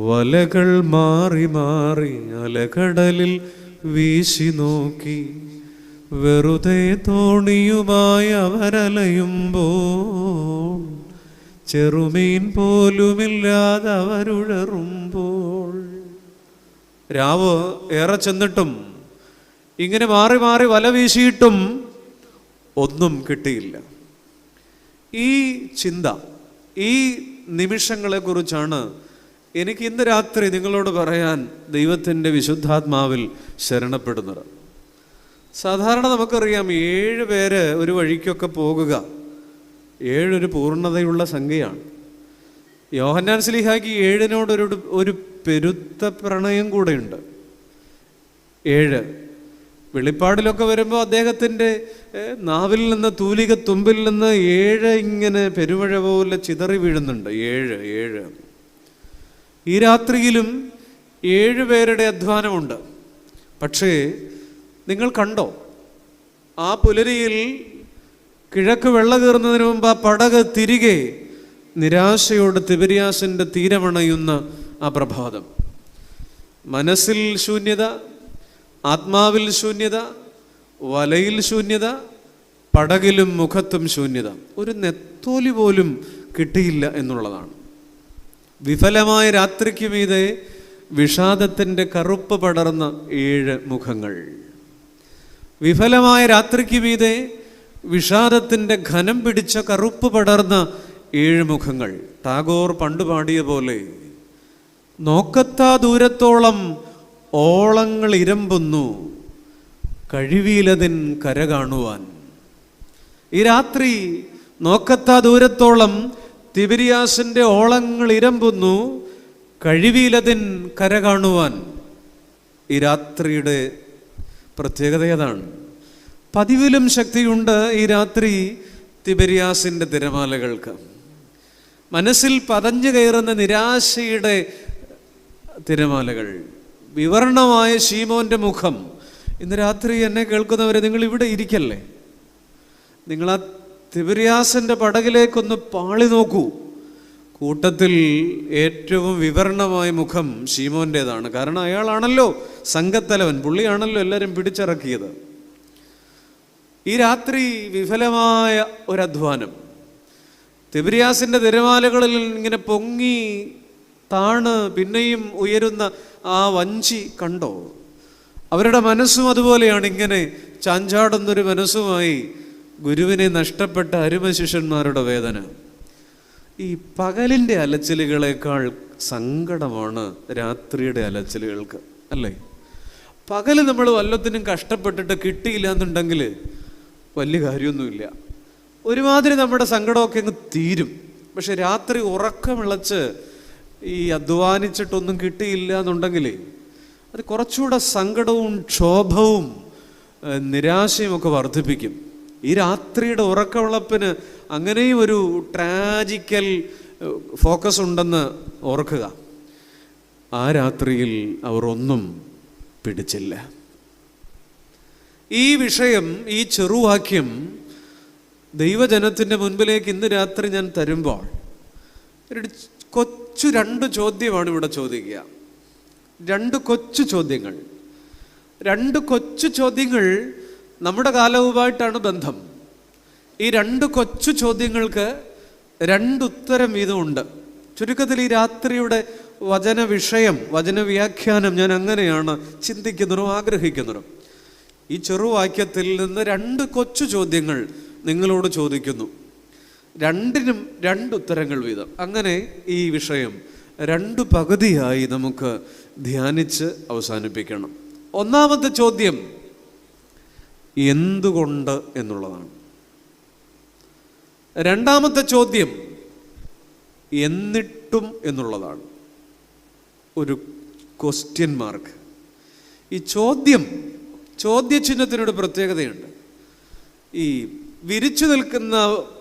വലകൾ മാറി മാറി അലകടലിൽ വീശി നോക്കി വെറുതെ തോണിയുമായി അവരലയുമ്പോൾ ചെറുമീൻ പോലുമില്ലാതെ അവരുഴറുമ്പോൾ. രാവ് ഏറെ ചെന്നിട്ടും ഇങ്ങനെ മാറി മാറി വല വീശിയിട്ടും ഒന്നും കിട്ടിയില്ല. ഈ ചിന്ത, ഈ നിമിഷങ്ങളെക്കുറിച്ചാണ് എനിക്ക് ഇന്ന് രാത്രി നിങ്ങളോട് പറയാൻ ദൈവത്തിൻ്റെ വിശുദ്ധാത്മാവിൽ ശരണപ്പെടുന്നത്. സാധാരണ നമുക്കറിയാം 7 പേര് ഒരു വഴിക്കൊക്കെ പോകുക 7 ഒരു പൂർണ്ണതയുള്ള സംഖ്യയാണ്. യോഹന്നാൻ ശ്ലീഹായ്ക്ക് 7നോട് ഒരു പെരുത്ത പ്രണയം കൂടെയുണ്ട്. 7 വെളിപ്പാടിലൊക്കെ വരുമ്പോൾ അദ്ദേഹത്തിൻ്റെ നാവിൽ നിന്ന് തൂലിക തുമ്പിൽ നിന്ന് 7 ഇങ്ങനെ പെരുമഴ പോലെ ചിതറി വീഴുന്നുണ്ട്. 7 ഈ രാത്രിയിലും 7 പേരുടെ അധ്വാനമുണ്ട്. പക്ഷേ നിങ്ങൾ കണ്ടോ, ആ പുലരിയിൽ കിഴക്ക് വെള്ള കയറുന്നതിന് മുമ്പ് ആ പടക് തിരികെ നിരാശയോട് തിബരിയാസിൻ്റെ തീരമണയുന്ന ആ പ്രഭാതം. മനസ്സിൽ ശൂന്യത, ആത്മാവിൽ ശൂന്യത, വലയിൽ ശൂന്യത, പടകിലും മുഖത്തും ശൂന്യത. ഒരു നെത്തോലി പോലും കിട്ടിയില്ല എന്നുള്ളതാണ്. വിഫലമായ രാത്രിക്ക് മീതെ വിഷാദത്തിൻ്റെ കറുപ്പ് പടർന്ന 7 മുഖങ്ങൾ. വിഫലമായ രാത്രിക്ക് മീതെ വിഷാദത്തിൻ്റെ ഘനം പിടിച്ച കറുപ്പ് പടർന്ന 7 മുഖങ്ങൾ. ടാഗോർ പണ്ട് പാടിയ പോലെ, നോക്കത്താ ദൂരത്തോളം ഓളങ്ങൾ ഇരമ്പുന്നു കഴിവിയിലതിൻ കര കാണുവാൻ. ഈ രാത്രി നോക്കത്താ ദൂരത്തോളം തിബിരിയാസിൻ്റെ ഓളങ്ങൾ ഇരമ്പുന്നു കഴിവിയിലതിൻ കര കാണുവാൻ. ഈ രാത്രിയുടെ പ്രത്യേകത ഏതാണ്? പതിവിലും ശക്തിയുണ്ട് ഈ രാത്രി തിബിരിയാസിൻ്റെ തിരമാലകൾക്ക്. മനസ്സിൽ പതഞ്ഞു കയറുന്ന നിരാശയുടെ തിരമാലകൾ, വിവരണമായ ശീമോൻ്റെ മുഖം. ഇന്ന് രാത്രി എന്നെ കേൾക്കുന്നവരെ, നിങ്ങൾ ഇവിടെ ഇരിക്കല്ലേ, നിങ്ങൾ ആ തിബിരിയാസിൻ്റെ പടകിലേക്കൊന്ന് പാളി നോക്കൂ. കൂട്ടത്തിൽ ഏറ്റവും വിവരണമായ മുഖം ശീമോൻ്റേതാണ്. കാരണം അയാളാണല്ലോ സംഘത്തലവൻ, പുള്ളിയാണല്ലോ എല്ലാവരും പിടിച്ചിറക്കിയത്. ഈ രാത്രി വിഫലമായ ഒരധ്വാനം. തിബിരിയാസിൻ്റെ തിരമാലകളിൽ ഇങ്ങനെ പൊങ്ങി താണ് പിന്നെയും ഉയരുന്ന ആ വഞ്ചി കണ്ടോ? അവരുടെ മനസ്സും അതുപോലെയാണ്. ഇങ്ങനെ ചാഞ്ചാടുന്നൊരു മനസ്സുമായി ഗുരുവിനെ നഷ്ടപ്പെട്ട അരുമശിഷ്യന്മാരുടെ വേദന. ഈ പകലിൻ്റെ അലച്ചിലുകളേക്കാൾ സങ്കടമാണ് രാത്രിയുടെ അലച്ചിലുകൾക്ക്, അല്ലേ? പകല് നമ്മൾ വല്ലത്തിനും കഷ്ടപ്പെട്ടിട്ട് കിട്ടിയില്ല എന്നുണ്ടെങ്കിൽ വലിയ കാര്യമൊന്നുമില്ല, ഒരുമാതിരി നമ്മുടെ സങ്കടമൊക്കെ അങ്ങ് തീരും. പക്ഷെ രാത്രി ഉറക്കമിളച്ച് ഈ അധ്വാനിച്ചിട്ടൊന്നും കിട്ടിയില്ല എന്നുണ്ടെങ്കിൽ അത് കുറച്ചുകൂടെ സങ്കടവും ക്ഷോഭവും നിരാശയും ഒക്കെ വർദ്ധിപ്പിക്കും. ഈ രാത്രിയുടെ ഉറക്കവിളപ്പിന് അങ്ങനെയും ഒരു ട്രാജിക്കൽ ഫോക്കസ് ഉണ്ടെന്ന് ഓർക്കുക. ആ രാത്രിയിൽ അവർ ഒന്നും പിടിച്ചില്ല. ഈ വിഷയം, ഈ ചെറുവാക്യം ദൈവജനത്തിൻ്റെ മുൻപിലേക്ക് ഇന്ന് രാത്രി ഞാൻ തരുമ്പോൾ കൊച്ചു 2 ചോദ്യമാണ് ഇവിടെ ചോദിക്കുക. 2 കൊച്ചു ചോദ്യങ്ങൾ. 2 കൊച്ചു ചോദ്യങ്ങൾ നമ്മുടെ കാലവുമായിട്ടാണ് ബന്ധം. ഈ 2 കൊച്ചു ചോദ്യങ്ങൾക്ക് 2 ഉത്തരം വീതമുണ്ട്. ചുരുക്കത്തിൽ ഈ രാത്രിയുടെ വചന വിഷയം, വചന വ്യാഖ്യാനം ഞാൻ അങ്ങനെയാണ് ചിന്തിക്കുന്നതും ആഗ്രഹിക്കുന്നതും. ഈ ചെറുവാക്യത്തിൽ നിന്ന് 2 കൊച്ചു ചോദ്യങ്ങൾ നിങ്ങളോട് ചോദിക്കുന്നു. 2നും 2 ഉത്തരങ്ങൾ വീതം. അങ്ങനെ ഈ വിഷയം 2 പകുതിയായി നമുക്ക് ധ്യാനിച്ച് അവസാനിപ്പിക്കണം. ഒന്നാമത്തെ ചോദ്യം എന്തുകൊണ്ട് എന്നുള്ളതാണ്. രണ്ടാമത്തെ ചോദ്യം എന്നിട്ടും എന്നുള്ളതാണ്. ഒരു ക്വസ്റ്റ്യൻ മാർക്ക്. ഈ ചോദ്യചിഹ്നത്തിനൊരു പ്രത്യേകതയുണ്ട്. ഈ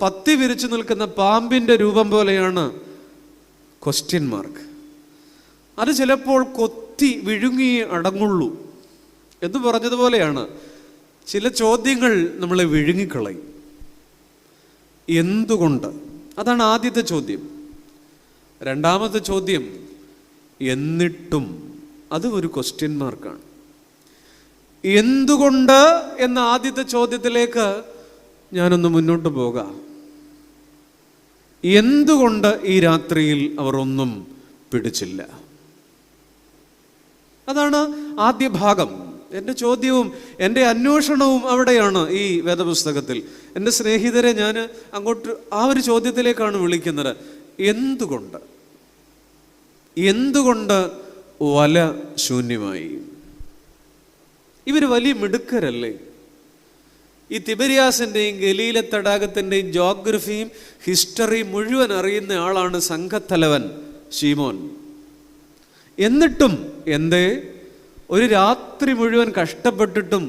പത്തി വിരിച്ചു നിൽക്കുന്ന പാമ്പിൻ്റെ രൂപം പോലെയാണ് ക്വസ്റ്റ്യൻ മാർക്ക്. അത് ചിലപ്പോൾ കൊത്തി വിഴുങ്ങി അടങ്ങുള്ളൂ എന്ന് പറഞ്ഞതുപോലെയാണ് ചില ചോദ്യങ്ങൾ നമ്മളെ വിഴുങ്ങിക്കളയും. എന്തുകൊണ്ട്? അതാണ് ആദ്യത്തെ ചോദ്യം. രണ്ടാമത്തെ ചോദ്യം എന്നിട്ടും അത് ഒരു ക്വസ്റ്റ്യൻ മാർക്കാണ്. എന്തുകൊണ്ട് എന്ന ആദ്യത്തെ ചോദ്യത്തിലേക്ക് ഞാനൊന്ന് മുന്നോട്ട് പോകാം. എന്തുകൊണ്ട് ഈ രാത്രിയിൽ അവർ ഒന്നും പിടിച്ചില്ല? അതാണ് ആദ്യ ഭാഗം. എൻ്റെ ചോദ്യവും എൻ്റെ അന്വേഷണവും അവിടെയാണ് ഈ വേദപുസ്തകത്തിൽ. എൻ്റെ സ്നേഹിതരെ ഞാൻ അങ്ങോട്ട് ആ ഒരു ചോദ്യത്തിലേക്കാണ് വിളിക്കുന്നത്. എന്തുകൊണ്ട് വല ശൂന്യമായി? ഇവർ വലിയ മിടുക്കരല്ലേ? ഈ തിബരിയാസിൻ്റെയും ഗലീല തടാകത്തിൻ്റെയും ജോഗ്രഫിയും ഹിസ്റ്ററിയും മുഴുവൻ അറിയുന്ന ആളാണ് സംഘത്തലവൻ ശീമോൻ. എന്നിട്ടും എന്തേ ഒരു രാത്രി മുഴുവൻ കഷ്ടപ്പെട്ടിട്ടും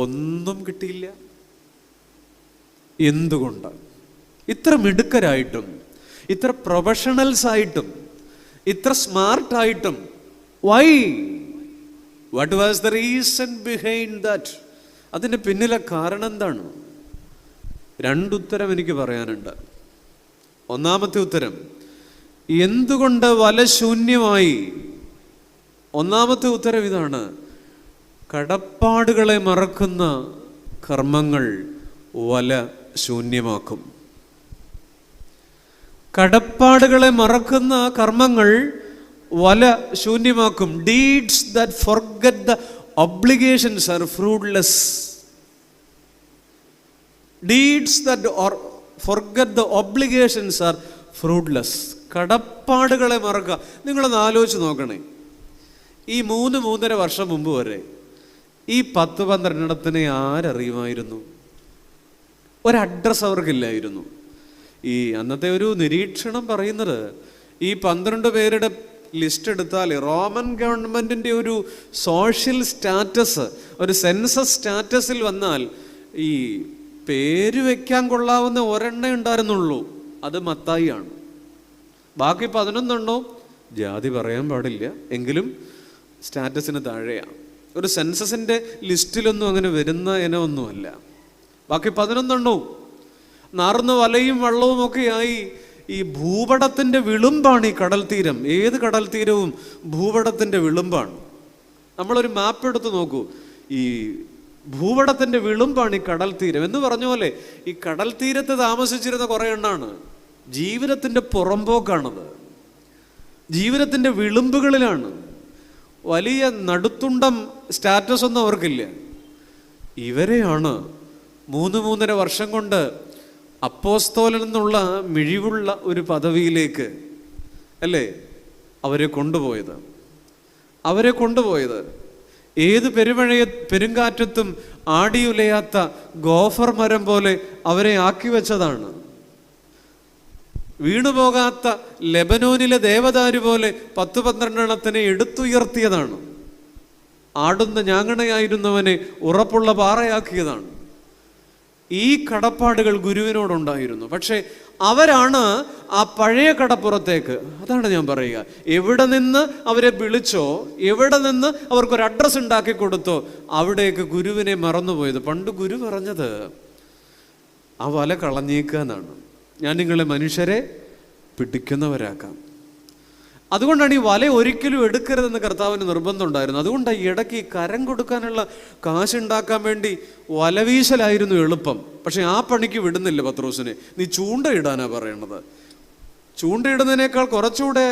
ഒന്നും കിട്ടിയില്ല? എന്തുകൊണ്ട്? ഇത്ര മിടുക്കരായിട്ടും ഇത്ര പ്രൊഫഷണൽസ് ആയിട്ടും ഇത്ര സ്മാർട്ടായിട്ടും why? What was the reason behind that? അതിൻ്റെ പിന്നിലെ കാരണം എന്താണ്? രണ്ടുത്തരം എനിക്ക് പറയാനുണ്ട്. ഒന്നാമത്തെ ഉത്തരം, എന്തുകൊണ്ട് വല ശൂന്യമായി? ഒന്നാമത്തെ ഉത്തരം ഇതാണ്: കടപ്പാടുകളെ മറക്കുന്ന കർമ്മങ്ങൾ വല ശൂന്യമാക്കും. കടപ്പാടുകളെ മറക്കുന്ന കർമ്മങ്ങൾ വല ശൂന്യമാക്കും. Deeds that forget the obligations are fruitless. Deeds that forget the obligations are fruitless. കടപ്പാടുകളെ മറക്കുക. നിങ്ങളൊന്ന് ആലോചിച്ച് നോക്കണേ. ഈ 3-3.5 വർഷം മുമ്പ് വരെ ഈ 10-12 ആരറിയുമായിരുന്നു? ഒരഡ്രസ് അവർക്കില്ലായിരുന്നു. ഈ അന്നത്തെ ഒരു നിരീക്ഷണം പറയുന്നത്, ഈ 12 പേരുടെ ലിസ്റ്റ് എടുത്താൽ റോമൻ ഗവൺമെൻറ്റിൻ്റെ ഒരു സോഷ്യൽ സ്റ്റാറ്റസ്, ഒരു സെൻസസ് സ്റ്റാറ്റസിൽ വന്നാൽ ഈ പേര് വയ്ക്കാൻ കൊള്ളാവുന്ന ഒരെണ്ണേ ഉണ്ടായിരുന്നുള്ളൂ. അത് മത്തായിയാണ്. ബാക്കി 11 ജാതി പറയാൻ പാടില്ല, എങ്കിലും സ്റ്റാറ്റസിന് താഴെയാണ്. ഒരു സെൻസസിൻ്റെ ലിസ്റ്റിലൊന്നും അങ്ങനെ വരുന്ന ഇനമൊന്നുമല്ല. ബാക്കി 11 നാർന്ന വലയും വള്ളവും ഒക്കെയായി ഈ ഭൂപടത്തിൻ്റെ വിളുമ്പാണ് ഈ കടൽ തീരം. ഏത് കടൽ തീരവും ഭൂപടത്തിൻ്റെ വിളുമ്പാണ്. നമ്മളൊരു മാപ്പ് എടുത്ത് നോക്കൂ, ഈ ഭൂപടത്തിൻ്റെ വിളുമ്പാണ് ഈ കടൽ തീരം. എന്ന് പറഞ്ഞ പോലെ ഈ കടൽ തീരത്ത് താമസിച്ചിരുന്ന കുറേ എണ്ണാണ്. ജീവിതത്തിൻ്റെ പുറമ്പോക്കാണത്, ജീവിതത്തിൻ്റെ വിളുമ്പുകളിലാണ്. വലിയ നടുത്തുണ്ടം സ്റ്റാറ്റസ് ഒന്നും അവർക്കില്ല. ഇവരെയാണ് 3-3.5 വർഷം കൊണ്ട് അപ്പോസ്തോലൻ എന്നുള്ള മിഴിവുള്ള ഒരു പദവിയിലേക്ക് അല്ലേ അവരെ കൊണ്ടുപോയത്. ഏത് പെരുങ്കാറ്റത്തും ആടിയുലയാത്ത ഗോഫർ മരം പോലെ അവരെ ആക്കി വെച്ചതാണ്. വീണുപോകാത്ത ലെബനോനിലെ ദേവദാരു പോലെ 10-12 എടുത്തുയർത്തിയതാണ്. ആടുന്ന ഞാങ്ങണയായിരുന്നവനെ ഉറപ്പുള്ള പാറയാക്കിയതാണ്. ഈ കടപ്പാടുകൾ ഗുരുവിനോടുണ്ടായിരുന്നു. പക്ഷേ അവരാണ് ആ പഴയ കടപ്പുറത്തേക്ക്, അതാണ് ഞാൻ പറയുക, എവിടെ നിന്ന് അവരെ വിളിച്ചോ, എവിടെ നിന്ന് അവർക്കൊരു അഡ്രസ്സ് ഉണ്ടാക്കി കൊടുത്തോ, അവിടേക്ക് ഗുരുവിനെ മറന്നുപോയത്. പണ്ട് ഗുരു പറഞ്ഞത് ആ വല കളഞ്ഞേക്കാന്നാണ്. ഞാൻ നിങ്ങളെ മനുഷ്യരെ പിടിക്കുന്നവരാക്കാം. അതുകൊണ്ടാണ് ഈ വല ഒരിക്കലും എടുക്കരുതെന്ന് കർത്താവിന് നിർബന്ധമുണ്ടായിരുന്നു. അതുകൊണ്ടാണ് ഈ ഇടയ്ക്ക് ഈ കരം കൊടുക്കാനുള്ള കാശുണ്ടാക്കാൻ വേണ്ടി വലവീശലായിരുന്നു എളുപ്പം. പക്ഷെ ആ പണിക്ക് വിടുന്നില്ല പത്രോസിനെ. നീ ചൂണ്ടയിടാനാണ് പറയണത്. ചൂണ്ടയിടുന്നതിനേക്കാൾ കുറച്ചുകൂടെ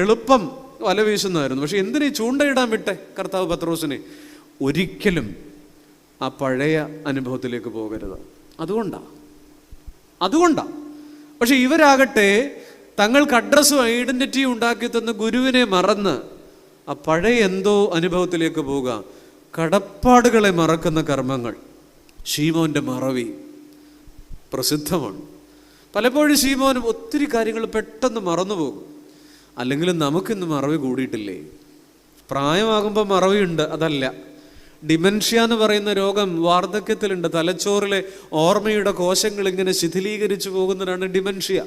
എളുപ്പം വലവീശുന്നതായിരുന്നു. പക്ഷെ എന്തിനീ ചൂണ്ടയിടാൻ വിട്ടെ കർത്താവ് പത്രോസിനെ? ഒരിക്കലും ആ പഴയ അനുഭവത്തിലേക്ക് പോകരുത്. അതുകൊണ്ടാണ്. പക്ഷെ ഇവരാകട്ടെ തങ്ങൾക്ക് അഡ്രസ്സും ഐഡൻറ്റിറ്റിയും ഉണ്ടാക്കി തന്ന ഗുരുവിനെ മറന്ന് ആ പഴയ എന്തോ അനുഭവത്തിലേക്ക് പോവുക. കടപ്പാടുകളെ മറക്കുന്ന കർമ്മങ്ങൾ. ശീമോൻ്റെ മറവി പ്രസിദ്ധമാണ്. പലപ്പോഴും ശീമോനും ഒത്തിരി കാര്യങ്ങൾ പെട്ടെന്ന് മറന്നുപോകും. അല്ലെങ്കിലും നമുക്കിന്ന് മറവി കൂടിയിട്ടില്ലേ? പ്രായമാകുമ്പോൾ മറവിയുണ്ട്, അതല്ല. ഡിമെൻഷ്യ എന്ന് പറയുന്ന രോഗം വാർദ്ധക്യത്തിലുണ്ട്. തലച്ചോറിലെ ഓർമ്മയുടെ കോശങ്ങൾ ഇങ്ങനെ ശിഥിലീകരിച്ചു പോകുന്നതാണ് ഡിമെൻഷ്യ.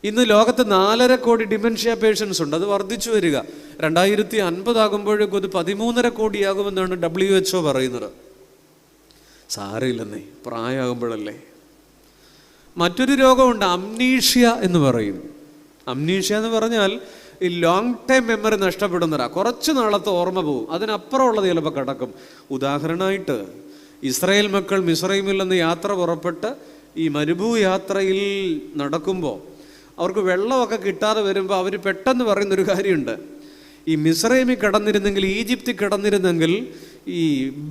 ഇന്ന് ലോകത്ത് 4.5 കോടി ഡിമെൻഷ്യ പേഷ്യൻസ് ഉണ്ട്. അത് വർദ്ധിച്ചു വരിക. 2050 ആകുമ്പോഴേക്കും അത് 13.5 കോടിയാകുമെന്നാണ് WHO പറയുന്നത്. സാരമില്ലെന്നേ, പ്രായമാകുമ്പോഴല്ലേ. മറ്റൊരു രോഗമുണ്ട്, അംനീഷ്യ എന്ന് പറയും. അംനീഷ്യ എന്ന് പറഞ്ഞാൽ ഈ ലോങ് ടൈം മെമ്മറി നഷ്ടപ്പെടുന്നവരാ. കുറച്ച് നാളത്തെ ഓർമ്മ പോവും, അതിനപ്പുറമുള്ളത് ചിലപ്പോൾ കിടക്കും. ഉദാഹരണമായിട്ട് ഇസ്രായേൽ മക്കൾ മിസ്രൈമിൽ നിന്ന് യാത്ര പുറപ്പെട്ട് ഈ മരുഭൂ യാത്രയിൽ നടക്കുമ്പോൾ അവർക്ക് വെള്ളമൊക്കെ കിട്ടാതെ വരുമ്പോൾ അവർ പെട്ടെന്ന് പറയുന്നൊരു കാര്യമുണ്ട്, ഈ മിസ്രൈമിൽ കിടന്നിരുന്നെങ്കിൽ, ഈജിപ്തിൽ കിടന്നിരുന്നെങ്കിൽ ഈ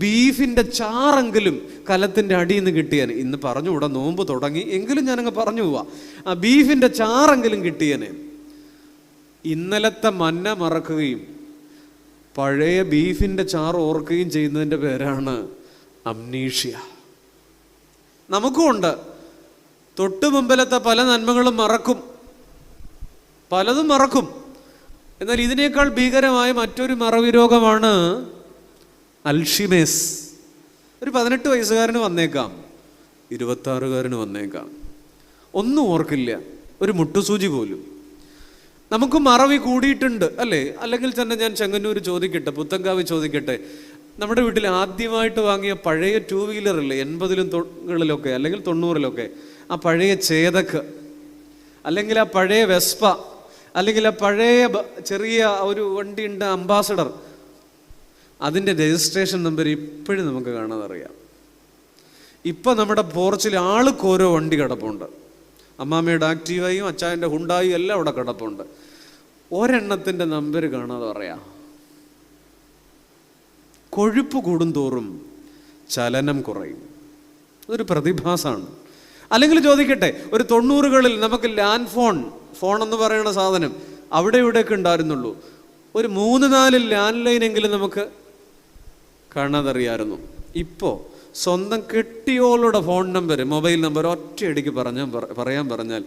ബീഫിൻ്റെ ചാറെങ്കിലും കലത്തിൻ്റെ അടിയിൽ നിന്ന് കിട്ടിയേനെ. ഇന്ന് പറഞ്ഞുകൂടാ, നോമ്പ് തുടങ്ങി, എങ്കിലും ഞാനങ്ങ് പറഞ്ഞു പോവാ, ആ ബീഫിൻ്റെ ചാറെങ്കിലും കിട്ടിയേനെ. ഇന്നലത്തെ മന്ന മറക്കുകയും പഴയ ബീഫിൻ്റെ ചാറ് ഓർക്കുകയും ചെയ്യുന്നതിൻ്റെ പേരാണ് അംനീഷ്യ. നമുക്കും ഉണ്ട്. തൊട്ടു മുമ്പിലത്തെ പല നന്മകളും മറക്കും, പലതും മറക്കും. എന്നാൽ ഇതിനേക്കാൾ ഭീകരമായ മറ്റൊരു മറവി രോഗമാണ് അൽഷിമേഴ്സ്. ഒരു 18 വയസ്സുകാരന് വന്നേക്കാം, 26കാരന് വന്നേക്കാം. ഒന്നും ഓർക്കില്ല, ഒരു മുട്ടുസൂചി പോലും. നമുക്ക് മറവി കൂടിയിട്ടുണ്ട് അല്ലേ? അല്ലെങ്കിൽ തന്നെ ഞാൻ ചെങ്ങന്നൂർ ചോദിക്കട്ടെ, പുത്തങ്കാവ് ചോദിക്കട്ടെ, നമ്മുടെ വീട്ടിൽ ആദ്യമായിട്ട് വാങ്ങിയ പഴയ 2 വീലറില്ലേ, 80-കളിലൊക്കെ അല്ലെങ്കിൽ 90-ലൊക്കെ, ആ പഴയ ചേതക്ക്, അല്ലെങ്കിൽ ആ പഴയ വെസ്പ, അല്ലെങ്കിൽ ആ പഴയ ചെറിയ ഒരു വണ്ടിയുണ്ട് അംബാസഡർ, അതിൻ്റെ രജിസ്ട്രേഷൻ നമ്പർ ഇപ്പോഴും നമുക്ക് കാണാതെ അറിയാം. ഇപ്പം നമ്മുടെ പോർച്ചിൽ ആൾക്കോരോ വണ്ടി കിടപ്പുണ്ട്. അമ്മാമ്മയുടെ ആക്റ്റീവായും അച്ചായൻ്റെ ഹുണ്ടായും എല്ലാം അവിടെ കിടപ്പുണ്ട്. ഒരെണ്ണത്തിൻ്റെ നമ്പർ കാണാതെ പറയാം. കൊഴുപ്പ് കൂടുന്തോറും ചലനം കുറയും, അതൊരു പ്രതിഭാസമാണ്. അല്ലെങ്കിൽ ചോദിക്കട്ടെ, ഒരു 90-കളിൽ നമുക്ക് ലാൻഡ് ഫോൺ എന്ന് പറയുന്ന സാധനം അവിടെ ഇവിടെയൊക്കെ ഉണ്ടായിരുന്നുള്ളൂ. ഒരു 3-4 ലാൻഡ് ലൈനെങ്കിലും നമുക്ക് കാണാതറിയായിരുന്നു. ഇപ്പോൾ സ്വന്തം കെട്ടിയോളുടെ ഫോൺ നമ്പർ, മൊബൈൽ നമ്പർ ഒറ്റയടിക്ക് പറയാൻ പറഞ്ഞാൽ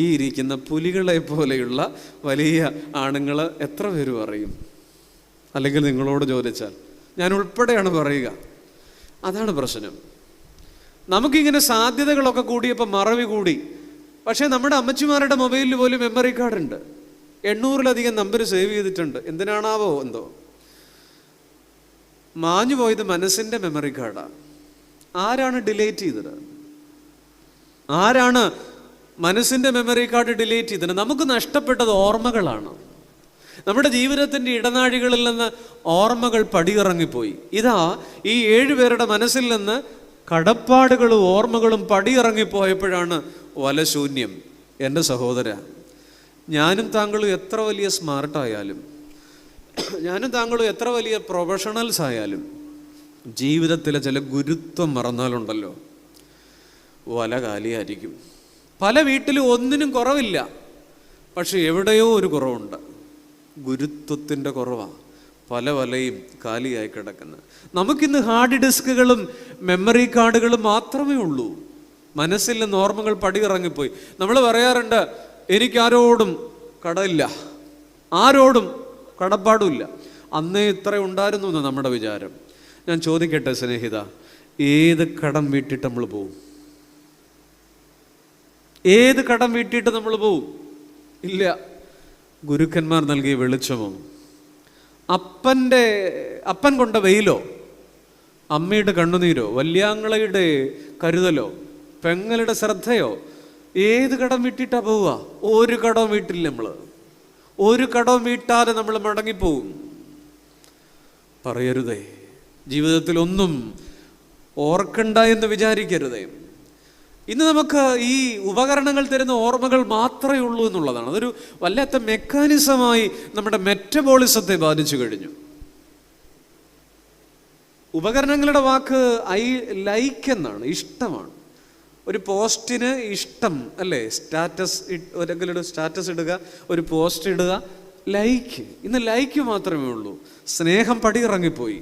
ഈ ഇരിക്കുന്ന പുലികളെ പോലെയുള്ള വലിയ ആണുങ്ങൾ എത്ര പേര് പറയും? അല്ലെങ്കിൽ നിങ്ങളോട് ചോദിച്ചാൽ ഞാൻ ഉൾപ്പെടെയാണ് പറയുക. അതാണ് പ്രശ്നം. നമുക്കിങ്ങനെ സാധ്യതകളൊക്കെ കൂടിയപ്പോൾ മറവി കൂടി. പക്ഷേ നമ്മുടെ അമ്മച്ചിമാരുടെ മൊബൈലിൽ പോലും മെമ്മറി കാർഡ് ഉണ്ട്, 800-ലധികം നമ്പർ സേവ് ചെയ്തിട്ടുണ്ട്. എന്തിനാണാവോ എന്തോ. മാഞ്ഞു പോയത് മനസ്സിൻ്റെ മെമ്മറി കാർഡാണ്. ആരാണ് ഡിലീറ്റ് ചെയ്തത്? ആരാണ് മനസ്സിൻ്റെ മെമ്മറി കാർഡ് ഡിലീറ്റ് ചെയ്തത്? നമുക്ക് നഷ്ടപ്പെട്ടത് ഓർമ്മകളാണ്. നമ്മുടെ ജീവിതത്തിൻ്റെ ഇടനാഴികളിൽ നിന്ന് ഓർമ്മകൾ പടിയിറങ്ങിപ്പോയി. ഇതാ ഈ 7 പേരുടെ മനസ്സിൽ നിന്ന് കടപ്പാടുകളും ഓർമ്മകളും പടിയിറങ്ങിപ്പോയപ്പോഴാണ് വലശൂന്യം. എൻ്റെ സഹോദര, ഞാനും താങ്കളും എത്ര വലിയ സ്മാർട്ടായാലും, ഞാനും താങ്കളും എത്ര വലിയ പ്രൊഫഷണൽസ് ആയാലും, ജീവിതത്തിലെ ചില ഗുരുത്വം മറന്നാലുണ്ടല്ലോ വല കാലിയായിരിക്കും. പല വീട്ടിലും ഒന്നിനും കുറവില്ല, പക്ഷെ എവിടെയോ ഒരു കുറവുണ്ട്. ഗുരുത്വത്തിൻ്റെ കുറവാണ് പല വലയും കാലിയായി കിടക്കുന്നത്. നമുക്കിന്ന് ഹാർഡ് ഡിസ്കുകളും മെമ്മറി കാർഡുകളും മാത്രമേ ഉള്ളൂ. മനസ്സിൽ നിന്ന് ഓർമ്മകൾ പടിയിറങ്ങിപ്പോയി. നമ്മൾ പറയാറുണ്ട്, എനിക്കാരോടും കടമില്ല, ആരോടും കടപ്പാടുമില്ല. അന്നേ ഇത്ര ഉണ്ടായിരുന്നു എന്ന് നമ്മുടെ വിചാരം. ഞാൻ ചോദിക്കട്ടെ സ്നേഹിത, ഏത് കടം വീട്ടിട്ട് നമ്മൾ പോവും? ഏത് കടം വീട്ടിട്ട് നമ്മൾ പോവും? ഇല്ല. ഗുരുക്കന്മാർ നൽകിയ വെളിച്ചമോ, അപ്പൻ കൊണ്ട വെയിലോ, അമ്മയുടെ കണ്ണുനീരോ, വല്യാങ്ങളയുടെ കരുതലോ, പെങ്ങളുടെ ശ്രദ്ധയോ, ഏത് കടം വീട്ടിട്ടാ പോവുക? ഒരു കടവും വീട്ടില്ല. നമ്മൾ ഒരു കടവും വീട്ടാതെ നമ്മൾ മടങ്ങിപ്പോവും. പറയരുതേ, ജീവിതത്തിൽ ഒന്നും ഓർക്കണ്ട എന്ന് വിചാരിക്കരുതേ. ഇന്ന് നമുക്ക് ഈ ഉപകരണങ്ങൾ തരുന്ന ഓർമ്മകൾ മാത്രമേ ഉള്ളൂ എന്നുള്ളതാണ്. അതൊരു വല്ലാത്ത മെക്കാനിസമായി നമ്മുടെ മെറ്റബോളിസത്തെ ബാധിച്ചു കഴിഞ്ഞു. ഉപകരണങ്ങളുടെ വാക്ക് ലൈക്ക് എന്നാണ്, ഇഷ്ടമാണ്. ഒരു പോസ്റ്റിന് ഇഷ്ടം അല്ലേ? സ്റ്റാറ്റസ്, ഒരെങ്കിലും സ്റ്റാറ്റസ് ഇടുക, ഒരു പോസ്റ്റ് ഇടുക, ലൈക്ക്. ഇന്ന് ലൈക്ക് മാത്രമേ ഉള്ളൂ. സ്നേഹം പടിയിറങ്ങിപ്പോയി.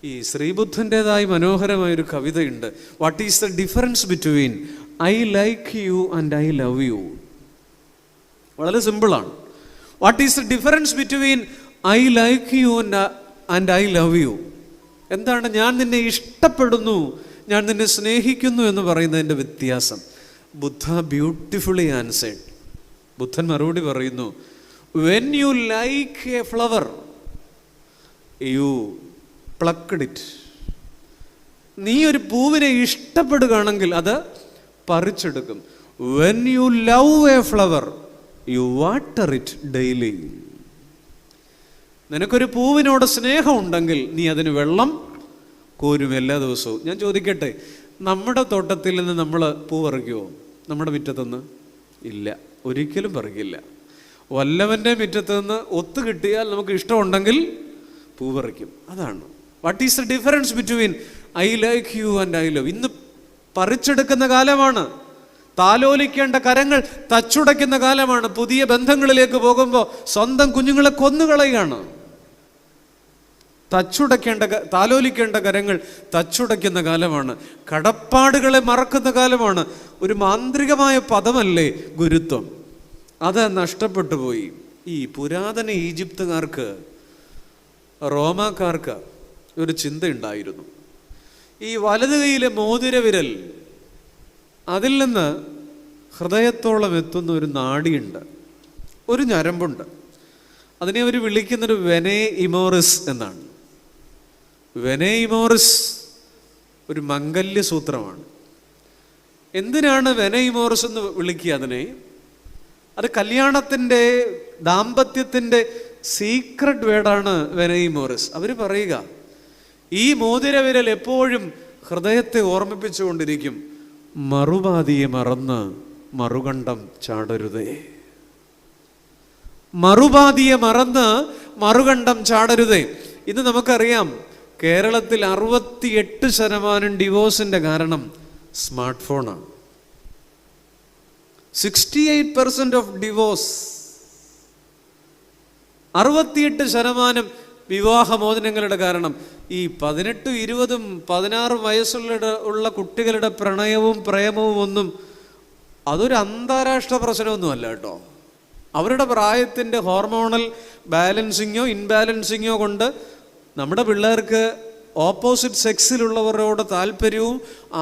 ഈ ശ്രീബുദ്ധൻ്റെതായി മനോഹരമായൊരു കവിതയുണ്ട്. What is the difference between I like you and I love you? വളരെ സിമ്പിളാണ്. What is the difference between I like you and I love you? എന്താണ് ഞാൻ നിന്നെ ഇഷ്ടപ്പെടുന്നു, ഞാൻ നിന്നെ സ്നേഹിക്കുന്നു എന്ന് പറയുന്നതിൻ്റെ വ്യത്യാസം? Buddha beautifully answered. ബുദ്ധൻ മറുപടി പറയുന്നു, when you like a flower you plucked it. നീ ഒരു പൂവിനെ ഇഷ്ടപ്പെടുകയാണെങ്കിൽ അത് പറിച്ചെടുക്കും. When you love a flower you water it daily. നിനക്കൊരു പൂവിനോട് സ്നേഹമുണ്ടെങ്കിൽ നീ അതിന് വെള്ളം കോരും എല്ലാ ദിവസവും. ഞാൻ ചോദിക്കട്ടെ, നമ്മുടെ തോട്ടത്തിൽ നിന്ന് നമ്മൾ പൂ പറിക്കുമോ? നമ്മുടെ മുറ്റത്തുനിന്ന്? ഇല്ല, ഒരിക്കലും പറിക്കില്ല. വല്ലവൻ്റെ മുറ്റത്ത് നിന്ന് ഒത്തു കിട്ടിയാൽ നമുക്ക് ഇഷ്ടമുണ്ടെങ്കിൽ പൂ പറിക്കും. അതാണ് what is the difference between I like you and I love. ഇന്ന് പറിച്ചെടുക്കുന്ന കാലമാണ്. താലോലിക്കേണ്ട കരങ്ങൾ തച്ചുടയ്ക്കുന്ന കാലമാണ്. പുതിയ ബന്ധങ്ങളിലേക്ക് പോകുമ്പോൾ സ്വന്തം കുഞ്ഞുങ്ങളെ കൊന്നുകളയുകയാണ്. താലോലിക്കേണ്ട കരങ്ങൾ തച്ചുടയ്ക്കുന്ന കാലമാണ്. കടപ്പാടുകളെ മറക്കുന്ന കാലമാണ്. ഒരു മാന്ത്രികമായ പദമല്ലേ ഗുരുത്വം? അത് നഷ്ടപ്പെട്ടു പോയി. ഈ പുരാതന ഈജിപ്തുകാർക്ക്, റോമാക്കാർക്ക് ഒരു ചിന്തയുണ്ടായിരുന്നു. ഈ വലത് കൈയിലെ മോതിരവിരൽ, അതിൽ നിന്ന് ഹൃദയത്തോളം എത്തുന്ന ഒരു നാഡിയുണ്ട്, ഒരു ഞരമ്പുണ്ട്. അതിനെ അവർ വിളിക്കുന്നൊരു വെനെ ഇമോറിസ് എന്നാണ്. വെനെ ഇമോറിസ് ഒരു മംഗല്യ സൂത്രമാണ്. എന്തിനാണ് വെനെ ഇമോറിസ് എന്ന് വിളിക്കുക അതിനെ? അത് കല്യാണത്തിൻ്റെ, ദാമ്പത്യത്തിൻ്റെ സീക്രട്ട് വേർഡാണ് വെനെ ഇമോറിസ്. അവർ പറയുക, ഈ മോതിരവിരൽ എപ്പോഴും ഹൃദയത്തെ ഓർമ്മിപ്പിച്ചുകൊണ്ടിരിക്കും, മറുപാതിയെ മറന്ന് മറുകണ്ഠം ചാടരുതേ. മറുപാതിയെ മറന്ന് മറുകണ്ഠം ചാടരുതേ. ഇന്ന് നമുക്കറിയാം, കേരളത്തിൽ 68% ഡിവോഴ്സിൻ്റെ കാരണം സ്മാർട്ട് ഫോണാണ്. 68% ഓഫ് ഡിവോഴ്സ്, 68% വിവാഹമോചനങ്ങളുടെ കാരണം ഈ 18, 20, 16 വയസ്സുള്ള കുട്ടികളുടെ പ്രണയവും പ്രേമവും ഒന്നും അതൊരു അന്താരാഷ്ട്ര പ്രശ്നമൊന്നുമല്ല കേട്ടോ. അവരുടെ പ്രായത്തിൻ്റെ ഹോർമോണൽ ബാലൻസിങ്ങോ ഇൻബാലൻസിങ്ങോ കൊണ്ട് നമ്മുടെ പിള്ളേർക്ക് ഓപ്പോസിറ്റ് സെക്സിലുള്ളവരോട് താല്പര്യവും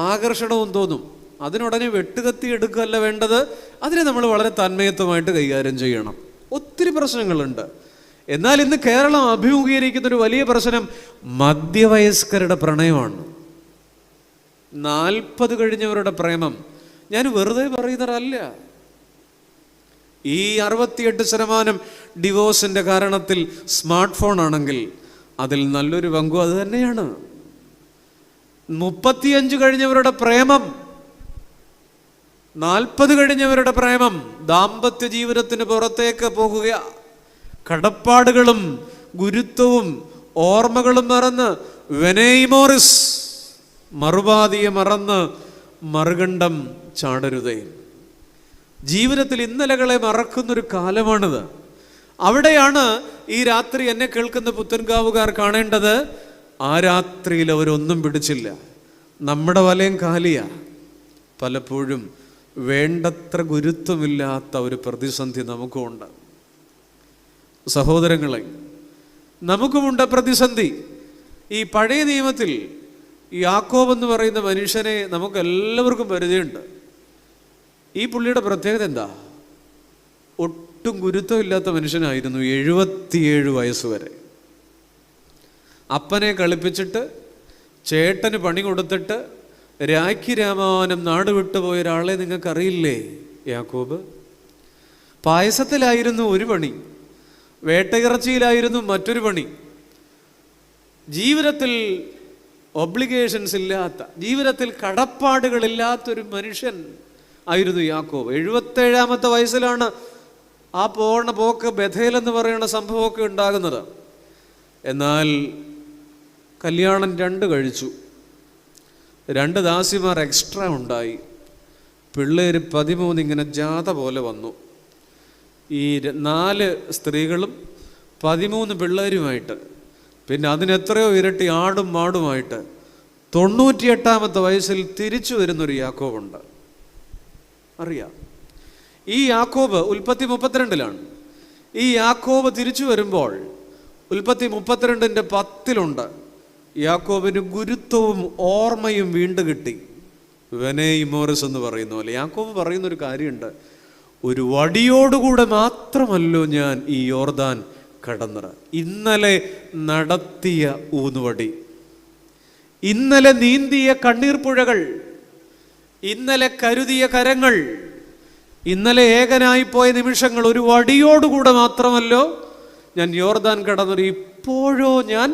ആകർഷണവും തോന്നും. അതിനുടനെ വെട്ടുകത്തി എടുക്കുകയല്ല വേണ്ടത്. അതിനെ നമ്മൾ വളരെ തന്മയത്വമായിട്ട് കൈകാര്യം ചെയ്യണം. ഒത്തിരി പ്രശ്നങ്ങളുണ്ട്. എന്നാൽ ഇന്ന് കേരളം അഭിമുഖീകരിക്കുന്നൊരു വലിയ പ്രശ്നം മധ്യവയസ്കരുടെ പ്രണയമാണ്. 40 കഴിഞ്ഞവരുടെ പ്രേമം. ഞാൻ വെറുതെ പറയുന്നതല്ല. ഈ 68% ഡിവോഴ്സിൻ്റെ കാരണത്തിൽ സ്മാർട്ട് ഫോൺ ആണെങ്കിൽ അതിൽ നല്ലൊരു പങ്കും അത് തന്നെയാണ്. 35 കഴിഞ്ഞവരുടെ പ്രേമം, 40 കഴിഞ്ഞവരുടെ പ്രേമം ദാമ്പത്യ ജീവിതത്തിന് പുറത്തേക്ക് പോകുക. കടപ്പാടുകളും ഗുരുത്വവും ഓർമ്മകളും മറന്ന് വെനെ ഇമോറിസ്, മറുപാതിയെ മറന്ന് മറുകണ്ഠം ചാടരുതേ. ജീവിതത്തിൽ ഇന്നലകളെ മറക്കുന്നൊരു കാലമാണിത്. അവിടെയാണ് ഈ രാത്രി എന്നെ കേൾക്കുന്ന പുത്തൻകാവുകാർ കാണേണ്ടത്. ആ രാത്രിയിൽ അവരൊന്നും പിടിച്ചില്ല. നമ്മുടെ വലയം കാലിയാ. പലപ്പോഴും വേണ്ടത്ര ഗുരുത്വമില്ലാത്ത ഒരു പ്രതിസന്ധി നമുക്കുമുണ്ട്. സഹോദരങ്ങളെ, നമുക്കുമുണ്ട് പ്രതിസന്ധി. ഈ പഴയ നിയമത്തിൽ യാക്കോബ് എന്ന് പറയുന്ന മനുഷ്യനെ നമുക്ക് എല്ലാവർക്കും പരിചയമുണ്ട്. ഈ പുള്ളിയുടെ പ്രത്യേകത എന്താ? ഒട്ടും ഗുരുത്വമില്ലാത്ത മനുഷ്യനായിരുന്നു 77 വയസ്സ് വരെ. അപ്പനെ കളിപ്പിച്ചിട്ട്, ചേട്ടന് പണി കൊടുത്തിട്ട്, രാഖി രാമാനം നാട് വിട്ടുപോയ ഒരാളെ നിങ്ങൾക്കറിയില്ലേ? യാക്കോബ്. പായസത്തിലായിരുന്നു ഒരു പണി, വേട്ടയിറച്ചിയിലായിരുന്നു മറ്റൊരു പണി. ജീവിതത്തിൽ ഒബ്ലിഗേഷൻസ് ഇല്ലാത്ത, ജീവിതത്തിൽ കടപ്പാടുകളില്ലാത്തൊരു മനുഷ്യൻ ആയിരുന്നു യാക്കോബ്. 77-ാമത്തെ വയസ്സിലാണ് ആ പോക്ക് ബഥേൽ എന്ന് പറയുന്ന സംഭവമൊക്കെ ഉണ്ടാകുന്നത്. എന്നാൽ കല്യാണം 2 കഴിച്ചു. 2 ദാസിമാർ എക്സ്ട്രാ ഉണ്ടായി. പിള്ളേർ 13 ഇങ്ങനെ ജാഥ പോലെ വന്നു. ഈ 4 സ്ത്രീകളും 13 പിള്ളേരുമായിട്ട്, പിന്നെ അതിനെത്രയോ ഇരട്ടി ആടും മാടുമായിട്ട് 98-ാമത്തെ വയസ്സിൽ തിരിച്ചു വരുന്നൊരു യാക്കോബുണ്ട്. അറിയാം. ഈ യാക്കോബ് ഉൽപ്പത്തി 32-ലാണ്. ഈ യാക്കോബ് തിരിച്ചു വരുമ്പോൾ ഉൽപ്പത്തി 32-ന്റെ 10-ലുണ്ട്. യാക്കോബിന് ഗുരുത്വവും ഓർമ്മയും വീണ്ടും കിട്ടി. വെനെ ഇമോറിസ് എന്ന് പറയുന്ന പോലെ യാക്കോബ് പറയുന്നൊരു കാര്യമുണ്ട്. ഒരു വടിയോടുകൂടെ മാത്രമല്ലോ ഞാൻ ഈ യോർദാൻ കടന്നത്. ഇന്നലെ നടത്തിയ ഊന്നുവടി, ഇന്നലെ നീന്തിയ കണ്ണീർ പുഴകൾ, ഇന്നലെ കരുതിയ കരങ്ങൾ, ഇന്നലെ ഏകനായി പോയ നിമിഷങ്ങൾ ഒരു വടിയോടുകൂടെ മാത്രമല്ലോ ഞാൻ യോർദാൻ കടന്നത്, ഇപ്പോഴോ ഞാൻ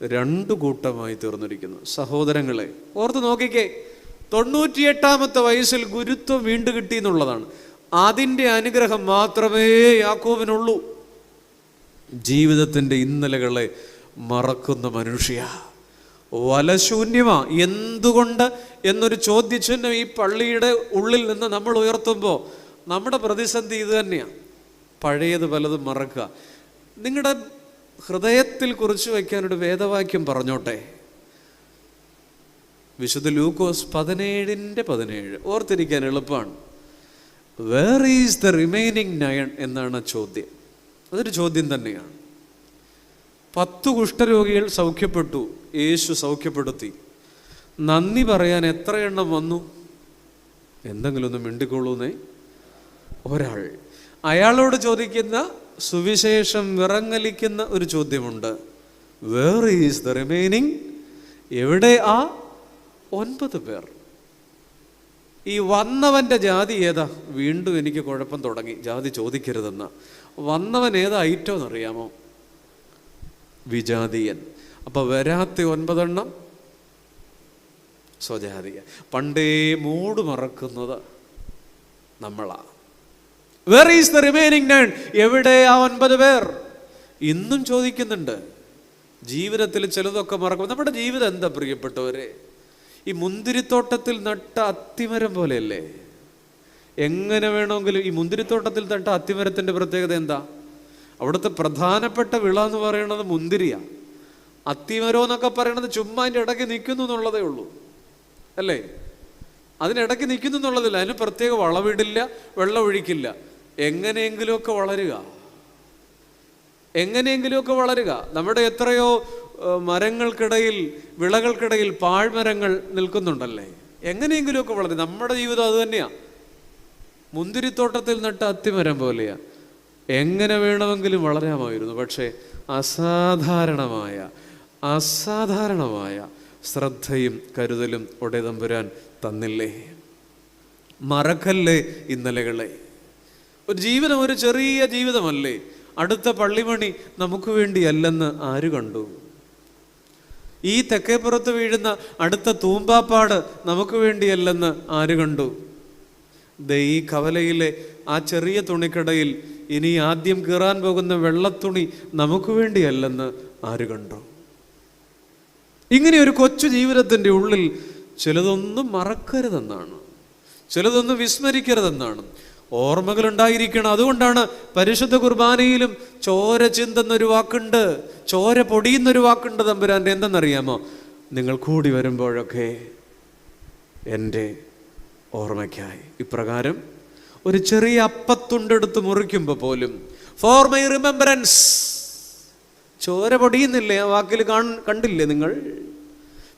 രണ്ടു കൂട്ടമായി തീർന്നിരിക്കുന്നു. സഹോദരങ്ങളെ, ഓർത്ത് നോക്കിക്കേ, 98-ാമത്തെ വയസ്സിൽ ഗുരുത്വം വീണ്ടും കിട്ടി എന്നുള്ളതാണ്. അതിൻ്റെ അനുഗ്രഹം മാത്രമേ യാക്കോബിനുള്ളൂ. ജീവിതത്തിൻ്റെ ഇന്നലകളെ മറക്കുന്ന മനുഷ്യ വലശൂന്യമാ. എന്തുകൊണ്ട് എന്നൊരു ചോദ്യചിഹ്നം ഈ പള്ളിയുടെ ഉള്ളിൽ നിന്ന് നമ്മൾ ഉയർത്തുമ്പോൾ നമ്മുടെ പ്രതിസന്ധി ഇത് തന്നെയാണ്. പഴയത് പലതും മറക്കുക. നിങ്ങളുടെ ഹൃദയത്തിൽ കുറിച്ച് വയ്ക്കാനൊരു വേദവാക്യം പറഞ്ഞോട്ടെ. വിശുദ്ധ ലൂക്കോസ് 17:17 ഓർത്തിരിക്കാൻ എളുപ്പമാണ്. വേർ ഈസ് ദ റിമൈനിങ് 9 എന്നാണ് ചോദ്യം. അതൊരു ചോദ്യം തന്നെയാണ്. 10 കുഷ്ഠരോഗികൾ സൗഖ്യപ്പെട്ടു, യേശു സൗഖ്യപ്പെടുത്തി. നന്ദി പറയാൻ എത്ര എണ്ണം വന്നു? എന്തെങ്കിലും ഒന്ന് മിണ്ടിക്കൊള്ളൂന്നേ. ഒരാൾ. അയാളോട് ചോദിക്കുന്ന സുവിശേഷം വിറങ്ങലിക്കുന്ന ഒരു ചോദ്യമുണ്ട്. Where is the remaining? എവിടെ ആ 9 പേർ? ഈ വന്നവൻ്റെ ജാതി ഏതാ? വീണ്ടും എനിക്ക് കുഴപ്പം തുടങ്ങി. ജാതി ചോദിക്കരുതെന്ന. വന്നവൻ ഏതാ ഐറ്റം എന്നറിയാമോ? വിജാതീയൻ. അപ്പൊ വരാത്ത 9 എണ്ണം സ്വജാതീയ. പണ്ടേ മൂട് മറക്കുന്നത് നമ്മളാ. Where is the remaining 9? എവിടെ ആ 9 പേർ? ഇന്നും ചോദിക്കുന്നുണ്ട്. ജീവിതത്തിൽ ചിലതൊക്കെ മറക്കും. നമ്മുടെ ജീവിതം എന്താ പ്രിയപ്പെട്ടവരെ? ഈ മുന്തിരിത്തോട്ടത്തിൽ നട്ട അത്തിമരം പോലെയല്ലേ? എങ്ങനെ വേണമെങ്കിലും ഈ മുന്തിരിത്തോട്ടത്തിൽ നട്ട അത്തിമരത്തിൻ്റെ പ്രത്യേകത എന്താ? അവിടുത്തെ പ്രധാനപ്പെട്ട വിള എന്ന് പറയുന്നത് മുന്തിരിയാണ്. അത്തിമരം എന്നൊക്കെ പറയുന്നത് ചുമ്മാ അതിൻ്റെ ഇടയ്ക്ക് നിൽക്കുന്നു എന്നുള്ളതേ ഉള്ളൂ, അല്ലേ? അതിനിടയ്ക്ക് നിൽക്കുന്നു എന്നുള്ളതില്ല. അതിന് പ്രത്യേക വളവിടില്ല, വെള്ളം ഒഴിക്കില്ല. എങ്ങനെയെങ്കിലുമൊക്കെ വളരുക, എങ്ങനെയെങ്കിലുമൊക്കെ വളരുക. നമ്മുടെ എത്രയോ മരങ്ങൾക്കിടയിൽ, വിളകൾക്കിടയിൽ പാഴ്മരങ്ങൾ നിൽക്കുന്നുണ്ടല്ലേ? എങ്ങനെയെങ്കിലുമൊക്കെ വളരും. നമ്മുടെ ജീവിതം അത് തന്നെയാണ്. മുന്തിരിത്തോട്ടത്തിൽ നട്ട അത്തിമരം പോലെയാ. എങ്ങനെ വേണമെങ്കിലും വളരാമായിരുന്നു. പക്ഷേ അസാധാരണമായ ശ്രദ്ധയും കരുതലും ഒടേ തമ്പുരാൻ തന്നില്ലേ? മറക്കല്ലേ ഇന്നലകളെ. ഒരു ജീവിതം ഒരു ചെറിയ ജീവിതമല്ലേ? അടുത്ത പള്ളിമണി നമുക്ക് വേണ്ടിയല്ലെന്ന് ആര് കണ്ടു? ഈ തെക്കേപ്പുറത്ത് വീഴുന്ന അടുത്ത തൂമ്പാപ്പാട് നമുക്ക് വേണ്ടിയല്ലെന്ന് ആര് കണ്ടു? ഈ കവലയിലെ ആ ചെറിയ തുണിക്കടയിൽ ഇനി ആദ്യം കീറാൻ പോകുന്ന വെള്ളത്തുണി നമുക്ക് വേണ്ടിയല്ലെന്ന് ആര് കണ്ടു? ഇങ്ങനെ ഒരു കൊച്ചു ജീവിതത്തിൻ്റെ ഉള്ളിൽ ചിലതൊന്നും മറക്കരുതെന്നാണ്, ചിലതൊന്നും വിസ്മരിക്കരുതെന്നാണ്. ഓർമ്മകളുണ്ടായിരിക്കണം. അതുകൊണ്ടാണ് പരിശുദ്ധ കുർബാനയിലും ചോര ചിന്തുന്നൊരു വാക്കുണ്ട്, ചോര പൊടിയുന്നൊരു വാക്കുണ്ട് തമ്പുരാൻ്റെ. എന്തെന്നറിയാമോ? നിങ്ങൾ കൂടി വരുമ്പോഴൊക്കെ എൻ്റെ ഓർമ്മയ്ക്കായി. ഇപ്രകാരം ഒരു ചെറിയ അപ്പത്തുണ്ടെടുത്ത് മുറിക്കുമ്പോൾ പോലും ഫോർ മൈ റിമെമ്പറൻസ്. ചോര പൊടിയുന്നില്ലേ ആ വാക്കിൽ? കണ്ടില്ലേ നിങ്ങൾ?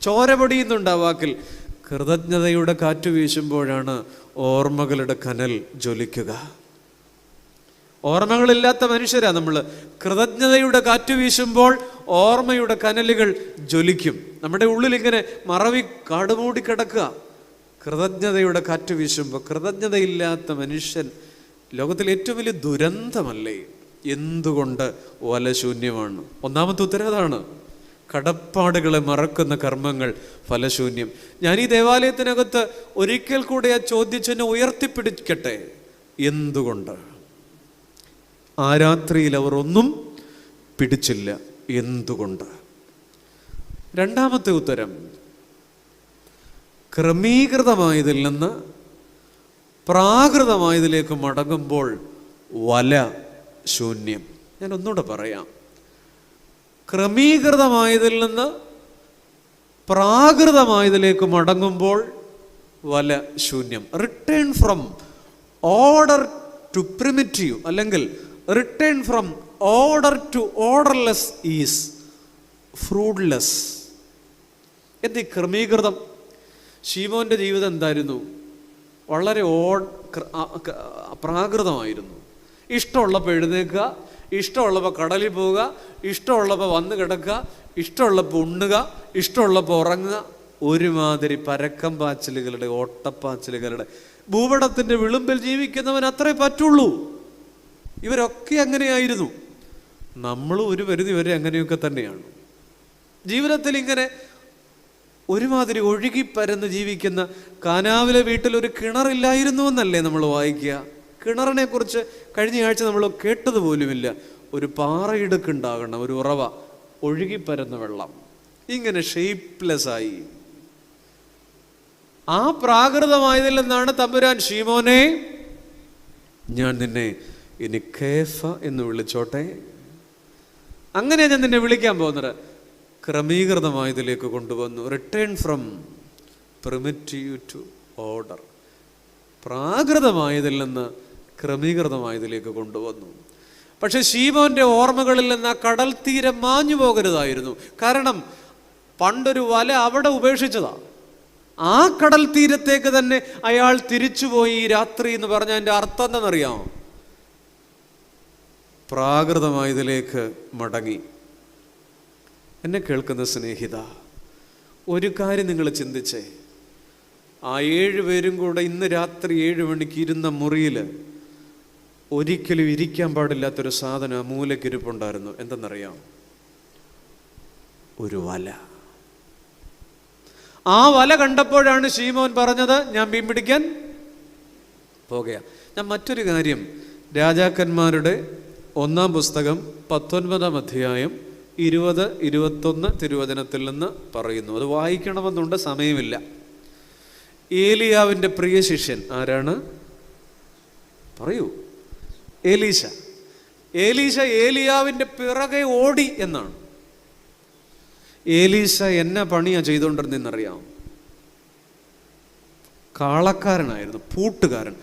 ചോര പൊടിയുന്നുണ്ട് ആ വാക്കിൽ. കൃതജ്ഞതയുടെ കാറ്റ് വീശുമ്പോഴാണ് ഓർമ്മകളുടെ കനൽ ജ്വലിക്കുക. ഓർമ്മകളില്ലാത്ത മനുഷ്യരാ നമ്മൾ. കൃതജ്ഞതയുടെ കാറ്റ് വീശുമ്പോൾ ഓർമ്മയുടെ കനലുകൾ ജ്വലിക്കും. നമ്മുടെ ഉള്ളിൽ ഇങ്ങനെ മറവി കാടുമൂടി കിടക്കുക. കൃതജ്ഞതയുടെ കാറ്റ് വീശുമ്പോൾ. കൃതജ്ഞതയില്ലാത്ത മനുഷ്യൻ ലോകത്തിലെ ഏറ്റവും വലിയ ദുരന്തമല്ലേ? എന്തുകൊണ്ട് വലശൂന്യമാണ്? ഒന്നാമത്തെ ഉത്തരം അതാണ്. കടപ്പാടുകളെ മറക്കുന്ന കർമ്മങ്ങൾ ഫലശൂന്യം. ഞാൻ ഈ ദേവാലയത്തിനകത്ത് ഒരിക്കൽ കൂടെ ആ ചോദ്യചിഹ്നം ഉയർത്തിപ്പിടിക്കട്ടെ. എന്തുകൊണ്ട്? ആ രാത്രിയിൽ അവർ ഒന്നും പിടിച്ചില്ല. എന്തുകൊണ്ട്? രണ്ടാമത്തെ ഉത്തരം, ക്രമീകൃതമായതിൽ നിന്ന് പ്രാകൃതമായതിലേക്ക് മടങ്ങുമ്പോൾ വല ശൂന്യം. ഞാൻ ഒന്നുകൂടെ പറയാം. ക്രമീകൃതമായതിൽ നിന്ന് പ്രാകൃതമായതിലേക്ക് മടങ്ങുമ്പോൾ വല ശൂന്യം. Return from order to primitive, അല്ലെങ്കിൽ return from order to orderless is fruitless. എന്ത് ക്രമീകൃതം? ശീമോൻ്റെ ജീവിതം എന്തായിരുന്നു? വളരെ പ്രാകൃതമായിരുന്നു. ഇഷ്ടമുള്ളപ്പോൾ എഴുന്നേൽക്കുക, ഇഷ്ടമുള്ളപ്പോൾ കടലിൽ പോവുക, ഇഷ്ടമുള്ളപ്പോൾ വന്ന് കിടക്കുക, ഇഷ്ടമുള്ളപ്പോൾ ഉണ്ണുക, ഇഷ്ടമുള്ളപ്പോൾ ഉറങ്ങുക. ഒരുമാതിരി പരക്കം പാച്ചിലുകളുടെ, ഓട്ടപ്പാച്ചിലുകളുടെ. ഭൂപടത്തിൻ്റെ വിളുമ്പിൽ ജീവിക്കുന്നവൻ അത്രേ പറ്റുള്ളൂ. ഇവരൊക്കെ അങ്ങനെയായിരുന്നു. നമ്മളും ഒരു പരിധി വരെ അങ്ങനെയൊക്കെ തന്നെയാണ്. ജീവിതത്തിൽ ഇങ്ങനെ ഒരുമാതിരി ഒഴുകിപ്പരന്ന് ജീവിക്കുന്ന കാനാവിലെ വീട്ടിൽ ഒരു കിണറില്ലായിരുന്നു എന്നല്ലേ നമ്മൾ വായിക്കുക. കിണറിനെ കുറിച്ച് കഴിഞ്ഞ ആഴ്ച നമ്മൾ കേട്ടതുപോലുമില്ല. ഒരു പാറയിടുക്കുണ്ടാകണം, ഒരു ഉറവ, ഒഴുകിപ്പരന്ന വെള്ളം, ഇങ്ങനെ ഷേപ്പ്ലെസ് ആയി. ആ പ്രാകൃതമായതിൽ നിന്നാണ് തമ്പുരാൻ, ശീമോനെ ഞാൻ നിന്നെ ഇനി കേഫ എന്ന് വിളിച്ചോട്ടെ, അങ്ങനെ ഞാൻ നിന്നെ വിളിക്കാൻ പോകുന്നത്, ക്രമീകൃതമായതിലേക്ക് കൊണ്ടുവന്നു. Return from primitive to order. പ്രാകൃതമായതിൽ നിന്ന് ക്രമീകൃതമായതിലേക്ക് കൊണ്ടുവന്നു. പക്ഷെ ശീമോന്റെ ഓർമ്മകളിൽ നിന്ന് ആ കടൽ തീരം മാഞ്ഞു പോകരുതായിരുന്നു. കാരണം പണ്ടൊരു വല അവിടെ ഉപേക്ഷിച്ചതാ. ആ കടൽ തീരത്തേക്ക് തന്നെ അയാൾ തിരിച്ചുപോയി ഈ രാത്രി എന്ന് പറഞ്ഞാൽ എൻ്റെ അർത്ഥം എന്താണെന്നറിയാമോ? പ്രാകൃതമായതിലേക്ക് മടങ്ങി. എന്നെ കേൾക്കുന്ന സ്നേഹിത, ഒരു കാര്യം നിങ്ങൾ ചിന്തിച്ചേ. ആ 7 പേരും കൂടെ ഇന്ന് രാത്രി 7 മണിക്ക് ഇരുന്ന മുറിയിൽ ഒരിക്കലും ഇരിക്കാൻ പാടില്ലാത്തൊരു സാധനം ആ മൂലക്കിരിപ്പുണ്ടായിരുന്നു. എന്തെന്നറിയാം? ഒരു വല. ആ വല കണ്ടപ്പോഴാണ് ശീമോൻ പറഞ്ഞത്, ഞാൻ മീൻ പിടിക്കാൻ പോകുക. ഞാൻ മറ്റൊരു കാര്യം രാജാക്കന്മാരുടെ 1-ാം പുസ്തകം 19-ാം അധ്യായം 20-21 തിരുവചനത്തിൽ നിന്ന് പറയുന്നു. അത് വായിക്കണമെന്നുണ്ട്, സമയമില്ല. ഏലിയാവിൻ്റെ പ്രിയ ശിഷ്യൻ ആരാണ്? പറയൂ. ഏലീശ. ഏലിയാവിൻ്റെ പിറകെ ഓടി എന്നാണ്. ഏലീശ എന്നാ പണിയാ ചെയ്തുകൊണ്ടിരുന്നറിയാം? കാളക്കാരനായിരുന്നു, പൂട്ടുകാരൻ.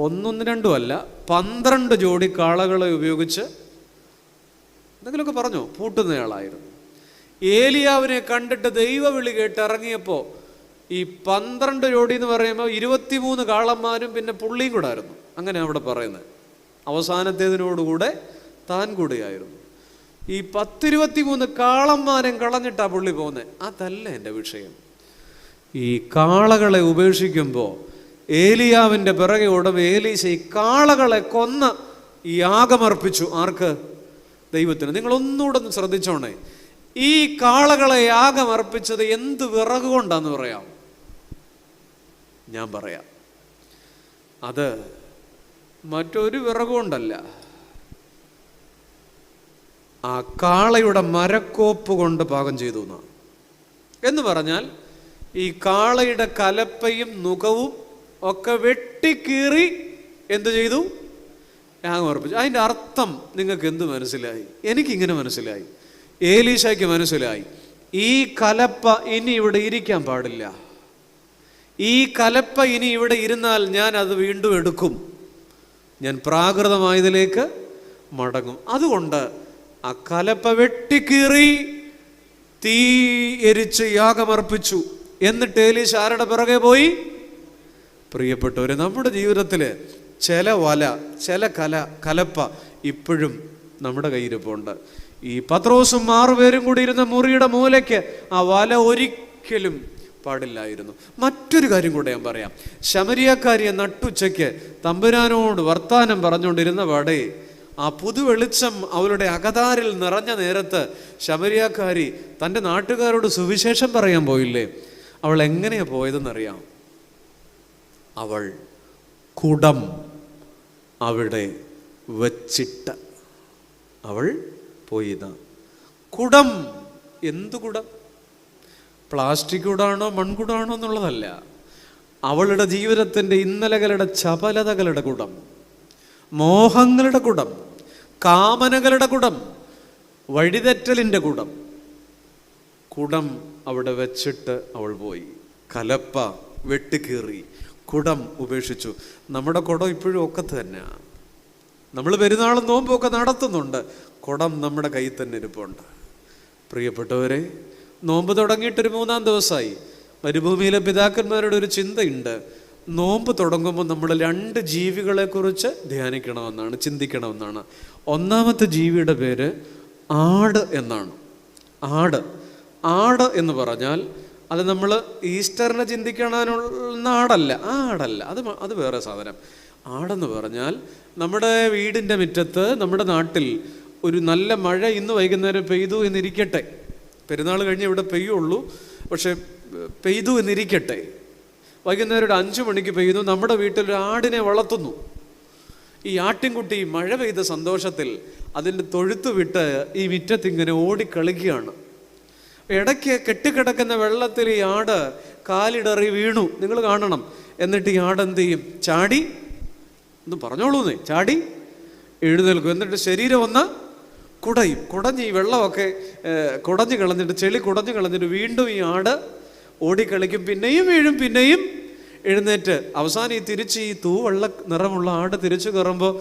1-2 അല്ല, 12 ജോഡി കാളകളെ ഉപയോഗിച്ച് എന്തെങ്കിലുമൊക്കെ പറഞ്ഞോ പൂട്ടുന്നയാളായിരുന്നു. ഏലിയാവിനെ കണ്ടിട്ട് ദൈവവിളി കേട്ട് ഇറങ്ങിയപ്പോൾ ഈ 12 ജോഡി എന്ന് പറയുമ്പോൾ 23 കാളന്മാരും പിന്നെ പുള്ളിയും കൂടെ ആയിരുന്നു. അങ്ങനെ അവിടെ പറയുന്നത്. അവസാനത്തേതിനോടുകൂടെ താൻ കൂടെയായിരുന്നു. ഈ 10-23 കാളന്മാരും കളഞ്ഞിട്ടാ പുള്ളി പോകുന്നത്. അതല്ല എൻ്റെ വിഷയം. ഈ കാളകളെ ഉപേക്ഷിക്കുമ്പോൾ ഏലിയാവിൻ്റെ പിറകെ ഓടും ഏലീശ ഈ കാളകളെ കൊന്ന് ഈ യാഗമർപ്പിച്ചു. ആർക്ക്? ദൈവത്തിന്. നിങ്ങളൊന്നുകൂടെ ഒന്ന് ശ്രദ്ധിച്ചോണേ. ഈ കാളകളെ യാഗമർപ്പിച്ചത് എന്ത് വിറക് കൊണ്ടാന്ന് പറയാം? ഞാൻ പറയാം. അത് മറ്റൊരു വിറക് കൊണ്ടല്ല, ആ കാളയുടെ മരക്കോപ്പ് കൊണ്ട് പാകം ചെയ്തു എന്ന് പറഞ്ഞാൽ ഈ കാളയുടെ കലപ്പയും നുകവും ഒക്കെ വെട്ടിക്കീറി എന്ത് ചെയ്തു? യാഗമർപ്പിച്ചു. അതിൻ്റെ അർത്ഥം നിങ്ങൾക്ക് എന്ത് മനസ്സിലായി? എനിക്കിങ്ങനെ മനസ്സിലായി, ഏലീശയ്ക്ക് മനസ്സിലായി. ഈ കലപ്പ ഇനി ഇവിടെ ഇരിക്കാൻ പാടില്ല. ഈ കലപ്പ ഇനി ഇവിടെ ഇരുന്നാൽ ഞാൻ അത് വീണ്ടും എടുക്കും. ഞാൻ പ്രാകൃതമായതിലേക്ക് മടങ്ങും. അതുകൊണ്ട് ആ കലപ്പ വെട്ടിക്കീറി തീ എരിച്ച് യാഗമർപ്പിച്ചു. എന്നിട്ട് ഏലീശ ആരുടെ പിറകെ പോയി? പ്രിയപ്പെട്ടവരെ, നമ്മുടെ ജീവിതത്തിൽ ചില വല, ചില കലപ്പ ഇപ്പോഴും നമ്മുടെ കയ്യിരിപ്പുണ്ട്. ഈ പത്രോസും 6 പേരും കൂടി ഇരുന്ന മുറിയുടെ മൂലയ്ക്ക് ആ വല ഒരിക്കലും പാടില്ലായിരുന്നു. മറ്റൊരു കാര്യം കൂടെ ഞാൻ പറയാം. ശമരിയക്കാരിയെ നട്ടുച്ചയ്ക്ക് തമ്പുരാനോട് വർത്താനം പറഞ്ഞുകൊണ്ടിരുന്ന പാടെ ആ പുതുവെളിച്ചം അവളുടെ അകതാരിൽ നിറഞ്ഞ നേരത്ത് ശമരിയക്കാരി തൻ്റെ നാട്ടുകാരോട് സുവിശേഷം പറയാൻ പോയില്ലേ? അവൾ എങ്ങനെയാ പോയതെന്നറിയാം? അവൾ കുടം അവിടെ വച്ചിട്ട് അവൾ പോയിതാ. കുടം. എന്ത് കുടം? പ്ലാസ്റ്റിക് കുടാണോ മൺകുടാണോ എന്നുള്ളതല്ല. അവളുടെ ജീവിതത്തിൻ്റെ ഇന്നലകളുടെ ചപലതകളുടെ കുടം, മോഹങ്ങളുടെ കുടം, കാമനകളുടെ കുടം, വഴിതെറ്റലിൻ്റെ കുടം. കുടം അവിടെ വെച്ചിട്ട് അവൾ പോയി. കലപ്പ വെട്ടിക്കീറി, കുടം ഉപേക്ഷിച്ചു. നമ്മുടെ കുടം ഇപ്പോഴും ഒക്കത്ത് തന്നെയാണ്. നമ്മൾ പെരുന്നാളും നോമ്പൊക്കെ നടത്തുന്നുണ്ട്, കുടം നമ്മുടെ കയ്യിൽ തന്നെ ഇരിപ്പുണ്ട്. പ്രിയപ്പെട്ടവരെ, നോമ്പ് തുടങ്ങിയിട്ടൊരു 3-ാം ദിവസമായി. മരുഭൂമിയിലെ പിതാക്കന്മാരുടെ ഒരു ചിന്തയുണ്ട്. നോമ്പ് തുടങ്ങുമ്പോൾ നമ്മൾ 2 ജീവികളെക്കുറിച്ച് ധ്യാനിക്കണമെന്നാണ്, ചിന്തിക്കണമെന്നാണ്. 1-ാമത്തെ ജീവിയുടെ പേര് ആട് എന്നാണ്. ആട് എന്ന് പറഞ്ഞാൽ അത് നമ്മൾ ഈസ്റ്ററിനെ ചിന്തിക്കണമെന്ന ആടല്ല, അത് വേറെ സാധനം. ആടെന്ന് പറഞ്ഞാൽ നമ്മുടെ വീടിൻ്റെ മുറ്റത്ത്, നമ്മുടെ നാട്ടിൽ ഒരു നല്ല മഴ ഇന്ന് വൈകുന്നേരം പെയ്തു എന്നിരിക്കട്ടെ, പെരുന്നാൾ കഴിഞ്ഞ് ഇവിടെ പെയ്യുള്ളൂ, പക്ഷെ പെയ്തു എന്നിരിക്കട്ടെ, വൈകുന്നേരം ഒരു 5 മണിക്ക് പെയ്യുന്നു, നമ്മുടെ വീട്ടിലൊരു ആടിനെ വളർത്തുന്നു. ഈ ആട്ടിൻകുട്ടി മഴ പെയ്ത സന്തോഷത്തിൽ അതിൻ്റെ തൊഴുത്ത് വിട്ട് ഈ മുറ്റത്തിങ്ങനെ ഓടിക്കളിക്കുകയാണ്. ഇടയ്ക്ക് കെട്ടിക്കിടക്കുന്ന വെള്ളത്തിൽ ഈ ആട് കാലിടറി വീണു, നിങ്ങൾ കാണണം. എന്നിട്ട് ഈ ആട് എന്ത് ചെയ്യും? ചാടി, ഒന്ന് പറഞ്ഞോളൂന്നേ, ചാടി എഴുന്നേൽക്കും. എന്നിട്ട് ശരീരം ഒന്ന് കുടഞ്ഞ് ഈ വെള്ളമൊക്കെ കുടഞ്ഞു കളഞ്ഞിട്ട്, ചെളി കുടഞ്ഞു കളഞ്ഞിട്ട് വീണ്ടും ഈ ആട് ഓടിക്കളിക്കും, പിന്നെയും വീഴും, പിന്നെയും എഴുന്നേറ്റ് അവസാനം ഈ തിരിച്ച് ഈ തൂവെള്ള നിറമുള്ള ആട് തിരിച്ചു കയറുമ്പോൾ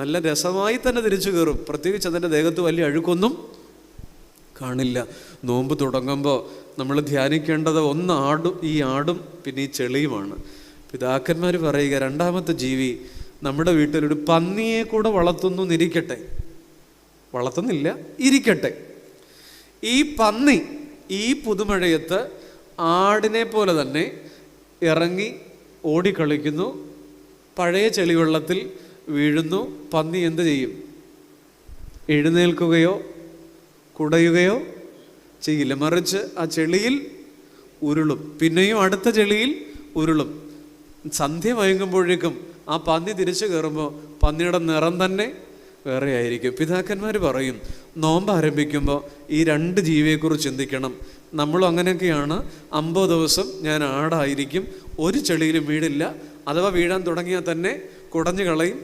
നല്ല രസമായി തന്നെ തിരിച്ചു കയറും. പ്രത്യേകിച്ച് അതിൻ്റെ ദേഹത്ത് വലിയ അഴുക്കൊന്നും കാണില്ല. നോമ്പ് തുടങ്ങുമ്പോൾ നമ്മൾ ധ്യാനിക്കേണ്ടത് ഈ ആടും പിന്നെ ഈ ചെളിയുമാണ്. പിതാക്കന്മാർ പറയുക, രണ്ടാമത്തെ ജീവി നമ്മുടെ വീട്ടിലൊരു പന്നിയെ കൂടെ വളർത്തുന്നില്ല, ഇരിക്കട്ടെ. ഈ പന്നി ഈ പുതുമഴയത്ത് ആടിനെ പോലെ തന്നെ ഇറങ്ങി ഓടിക്കളിക്കുന്നു, പഴയ ചെളിവെള്ളത്തിൽ വീഴുന്നു. പന്നി എന്ത് ചെയ്യും? എഴുന്നേൽക്കുകയോ കുടയുകയോ ചെയ്യില്ല, മറിച്ച് ആ ചെളിയിൽ ഉരുളും, പിന്നെയും അടുത്ത ചെളിയിൽ ഉരുളും. സന്ധ്യ മയങ്ങുമ്പോഴേക്കും ആ പന്നി തിരിച്ചു കയറുമ്പോൾ പന്നിയുടെ നിറം തന്നെ വേറെ ആയിരിക്കും. പിതാക്കന്മാർ പറയും, നോമ്പ് ആരംഭിക്കുമ്പോൾ ഈ 2 ജീവിയെക്കുറിച്ച് ചിന്തിക്കണം. നമ്മളും അങ്ങനെയൊക്കെയാണ്. 50 ദിവസം ഞാൻ ആടായിരിക്കും, ഒരു ചെളിയിലും വീടില്ല, അഥവാ വീഴാൻ തുടങ്ങിയാൽ തന്നെ കുടഞ്ഞു കളയും,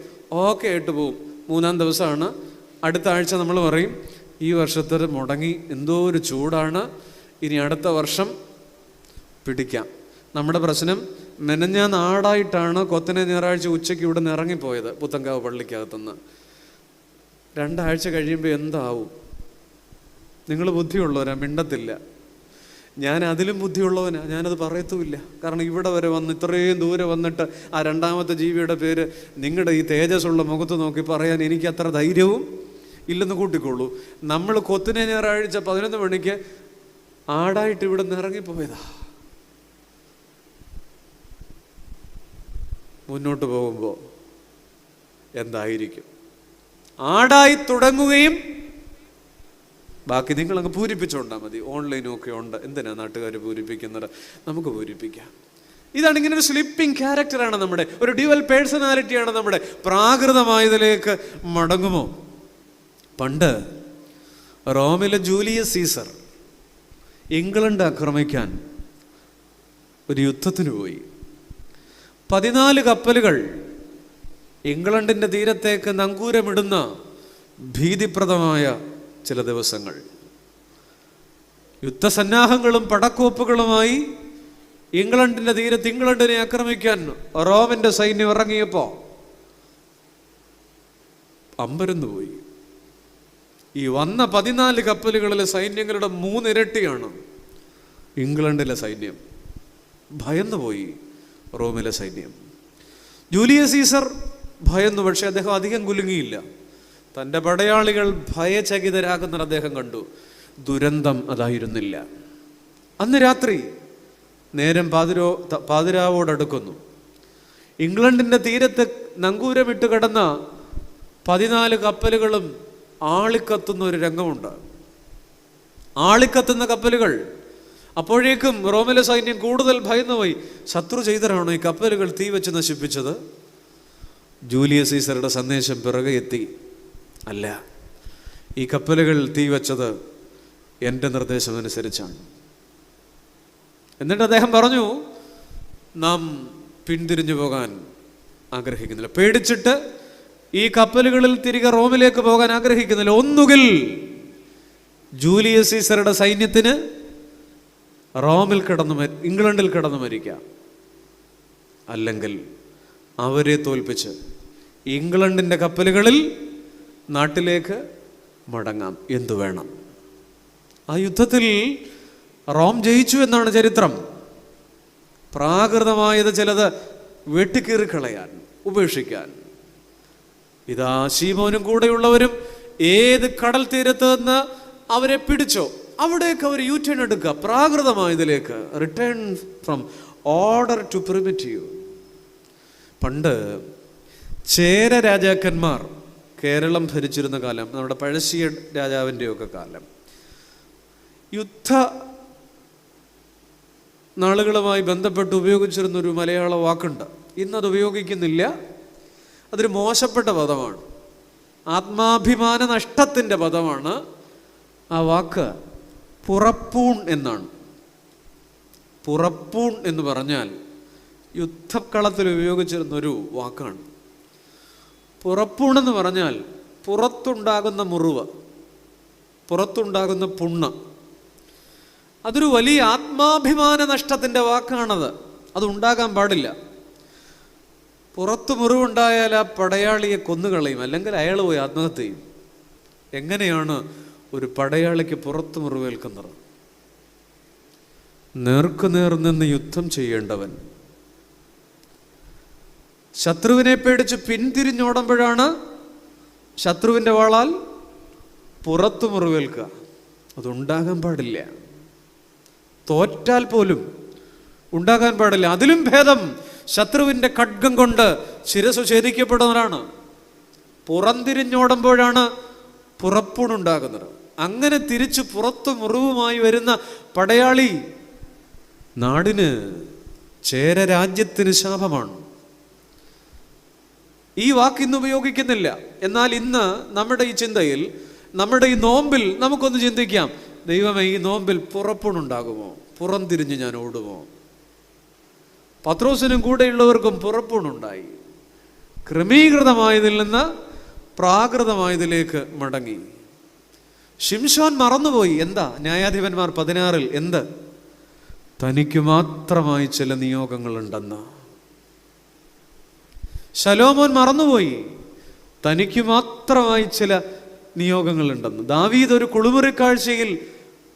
ഓക്കെ ആയിട്ട് പോവും. 3-ാം ദിവസമാണ്, അടുത്ത ആഴ്ച നമ്മൾ പറയും, ഈ വർഷത്തെ മുടങ്ങി, എന്തോ ഒരു ചൂടാണ്, ഇനി അടുത്ത വർഷം പിടിക്കാം. നമ്മുടെ പ്രശ്നം, മെനഞ്ഞാന്ന് ആടായിട്ടാണ് കൊത്തനെ ഞായറാഴ്ച ഉച്ചയ്ക്ക് ഇവിടെ നിന്ന് ഇറങ്ങിപ്പോയത് പുത്തൻകാവ് പള്ളിക്കകത്തുനിന്ന്. 2 ആഴ്ച കഴിയുമ്പോൾ എന്താവും? നിങ്ങൾ ബുദ്ധിയുള്ളവരാ, മിണ്ടത്തില്ല. ഞാൻ അതിലും ബുദ്ധിയുള്ളവനാ, ഞാനത് പറയത്തുമില്ല. കാരണം ഇവിടെ വരെ വന്ന്, ഇത്രയും ദൂരെ വന്നിട്ട് ആ 2ാമത്തെ ജീവിയുടെ പേര് നിങ്ങളുടെ ഈ തേജസ്സുള്ള മുഖത്ത് നോക്കി പറയാൻ എനിക്ക് അത്ര ധൈര്യവും ഇല്ലെന്ന് കൂട്ടിക്കൊള്ളൂ. നമ്മൾ കൊത്തിനെ ഞായറാഴ്ച 11 മണിക്ക് ആടായിട്ട് ഇവിടെ നിന്ന് ഇറങ്ങിപ്പോയതാ. മുന്നോട്ട് പോകുമ്പോൾ എന്തായിരിക്കും? ആടായി തുടങ്ങുകയും ബാക്കി നിങ്ങളങ്ങ് പൂരിപ്പിച്ചുകൊണ്ടാൽ മതി. ഓൺലൈനും ഒക്കെ ഉണ്ട്, എന്തിനാ നാട്ടുകാർ പൂരിപ്പിക്കുന്നത്? നമുക്ക് പൂരിപ്പിക്കാം. ഇതാണ്, ഇങ്ങനെ ഒരു സ്ലിപ്പിംഗ് ക്യാരക്ടറാണ് നമ്മുടെ, ഒരു ഡ്യുവൽ പേഴ്സണാലിറ്റിയാണ് നമ്മുടെ. പ്രാകൃതമായതിലേക്ക് മടങ്ങുമോ? പണ്ട് റോമിലെ ജൂലിയസ് സീസർ ഇംഗ്ലണ്ട് ആക്രമിക്കാൻ ഒരു യുദ്ധത്തിന് പോയി. 14 കപ്പലുകൾ ഇംഗ്ലണ്ടിൻ്റെ തീരത്തേക്ക് നങ്കൂരമിടുന്ന ഭീതിപ്രദമായ ചില ദിവസങ്ങൾ. യുദ്ധസന്നാഹങ്ങളും പടക്കോപ്പുകളുമായി ഇംഗ്ലണ്ടിൻ്റെ തീരത്ത് ഇംഗ്ലണ്ടിനെ ആക്രമിക്കാൻ റോമിൻ്റെ സൈന്യം ഇറങ്ങിയപ്പോൾ അമ്പരന്ന് പോയി. ഈ വന്ന 14 കപ്പലുകളിലെ സൈന്യങ്ങളുടെ 3 ഇരട്ടിയാണ് ഇംഗ്ലണ്ടിലെ സൈന്യം. ഭയന്നുപോയി റോമിലെ സൈന്യം. ജൂലിയസ് സീസർ ഭയന്നു, പക്ഷെ അദ്ദേഹം അധികം കുലുങ്ങിയില്ല. തൻ്റെ പടയാളികൾ ഭയചകിതരാകുന്നത് അദ്ദേഹം കണ്ടു. ദുരന്തം അതായിരുന്നില്ല. അന്ന് രാത്രി നേരം പാതിരാവോടടുക്കുന്നു. ഇംഗ്ലണ്ടിൻ്റെ തീരത്ത് നങ്കൂരമിട്ട് കിടന്ന 14 കപ്പലുകളും ആളിക്കത്തുന്ന ഒരു രംഗമുണ്ട്. ആളിക്കത്തുന്ന കപ്പലുകൾ. അപ്പോഴേക്കും റോമിലെ സൈന്യം കൂടുതൽ ഭയന്നുപോയി. ശത്രു ചെയ്തരാണോ ഈ കപ്പലുകൾ തീ വെച്ച് നശിപ്പിച്ചത്? ജൂലിയസ് സീസറുടെ സന്ദേശം പിറകെ എത്തി. അല്ല, ഈ കപ്പലുകൾ തീ വെച്ചത് എൻ്റെ നിർദ്ദേശമനുസരിച്ചാണ്. എന്നിട്ട് അദ്ദേഹം പറഞ്ഞു, നാം പിന്തിരിഞ്ഞു പോകാൻ ആഗ്രഹിക്കുന്നില്ല. പേടിച്ചിട്ട് ഈ കപ്പലുകളിൽ തിരികെ റോമിലേക്ക് പോകാൻ ആഗ്രഹിക്കുന്നില്ല. ഒന്നുകിൽ ജൂലിയസ് സീസറുടെ സൈന്യത്തിന് ഇംഗ്ലണ്ടിൽ കിടന്നു മരിക്കാം, അല്ലെങ്കിൽ അവരെ തോൽപ്പിച്ച് ഇംഗ്ലണ്ടിൻ്റെ കപ്പലുകളിൽ നാട്ടിലേക്ക് മടങ്ങാം. എന്തു വേണം? ആ യുദ്ധത്തിൽ റോം ജയിച്ചു എന്നാണ് ചരിത്രം. പ്രാകൃതമായത് ചിലത് വെട്ടിക്കീറിക്കളയാൻ, ഉപേക്ഷിക്കാൻ. ഇതാ ശീമോനും കൂടെയുള്ളവരും ഏത് കടൽ തീരത്ത് നിന്ന് അവരെ പിടിച്ചോ അവിടേക്ക് അവർ യു ടേൺ എടുക്കുക, പ്രാകൃതമായതിലേക്ക്. Return from order to primitive. പണ്ട് ചേര രാജാക്കന്മാർ കേരളം ഭരിച്ചിരുന്ന കാലം, നമ്മുടെ പഴശ്ശിയ രാജാവിൻ്റെയൊക്കെ കാലം, യുദ്ധ നാളുകളുമായി ബന്ധപ്പെട്ട് ഉപയോഗിച്ചിരുന്നൊരു മലയാള വാക്കുണ്ട്. ഇന്നത് ഉപയോഗിക്കുന്നില്ല. അതൊരു മോശപ്പെട്ട പദമാണ്, ആത്മാഭിമാന നഷ്ടത്തിൻ്റെ പദമാണ്. ആ വാക്ക് പുറപ്പൂൺ എന്നാണ്. പുറപ്പൂൺ എന്ന് പറഞ്ഞാൽ യുദ്ധക്കളത്തിൽ ഉപയോഗിച്ചിരുന്നൊരു വാക്കാണ്. പുറപ്പൂണെന്ന് പറഞ്ഞാൽ പുറത്തുണ്ടാകുന്ന മുറിവ്, പുറത്തുണ്ടാകുന്ന പുണ്ണ്. അതൊരു വലിയ ആത്മാഭിമാന നഷ്ടത്തിൻ്റെ വാക്കാണത്. അതുണ്ടാകാൻ പാടില്ല. പുറത്ത് മുറിവുണ്ടായാൽ ആ പടയാളിയെ കൊന്നുകളയും, അല്ലെങ്കിൽ അയാൾ പോയി ആത്മഹത്യ ചെയ്യും. എങ്ങനെയാണ് ഒരു പടയാളിക്ക് പുറത്ത് മുറിവേൽക്കുന്നത്? നേർക്കുനേർ നിന്ന് യുദ്ധം ചെയ്യേണ്ടവൻ ശത്രുവിനെ പേടിച്ച് പിന്തിരിഞ്ഞോടുമ്പോഴാണ് ശത്രുവിൻ്റെ വാളാൽ പുറത്തു മുറിവേൽക്കുക. അതുണ്ടാകാൻ പാടില്ല. തോറ്റാൽ പോലും ഉണ്ടാകാൻ പാടില്ല. അതിലും ഭേദം ശത്രുവിൻ്റെ ഖഡ്ഗം കൊണ്ട് ശിരസ് ഛേദിക്കപ്പെടുന്നവരാണ്. പുറംതിരിഞ്ഞോടുമ്പോഴാണ് പുറപ്പൂണുണ്ടാകുന്നത്. അങ്ങനെ തിരിച്ചു പുറത്തു മുറിവുമായി വരുന്ന പടയാളി നാടിന്, ചേര രാജ്യത്തിന് ശാപമാണ്. ഈ വാക്ക് ഇന്ന് ഉപയോഗിക്കുന്നില്ല. എന്നാൽ ഇന്ന് നമ്മുടെ ഈ ചിന്തയിൽ, നമ്മുടെ ഈ നോമ്പിൽ നമുക്കൊന്ന് ചിന്തിക്കാം, ദൈവമേ, ഈ നോമ്പിൽ പുറപ്പൂണുണ്ടാകുമോ? പുറംതിരിഞ്ഞ് ഞാൻ ഓടുമോ? പത്രോസിനും കൂടെയുള്ളവർക്കും പുറപ്പൂണുണ്ടായി. ക്രമീകൃതമായതിൽ നിന്ന് പ്രാകൃതമായതിലേക്ക് മടങ്ങി. ശിംശോൻ മറന്നുപോയി. എന്താ? ന്യായാധിപന്മാർ 16 എന്ത്? തനിക്ക് മാത്രമായി ചില നിയോഗങ്ങളുണ്ടെന്ന്. ശലോമോൻ മറന്നുപോയി, തനിക്ക് മാത്രമായി ചില നിയോഗങ്ങളുണ്ടെന്ന്. ദാവീദ് ഒരു കുളിമുറിക്കാഴ്ചയിൽ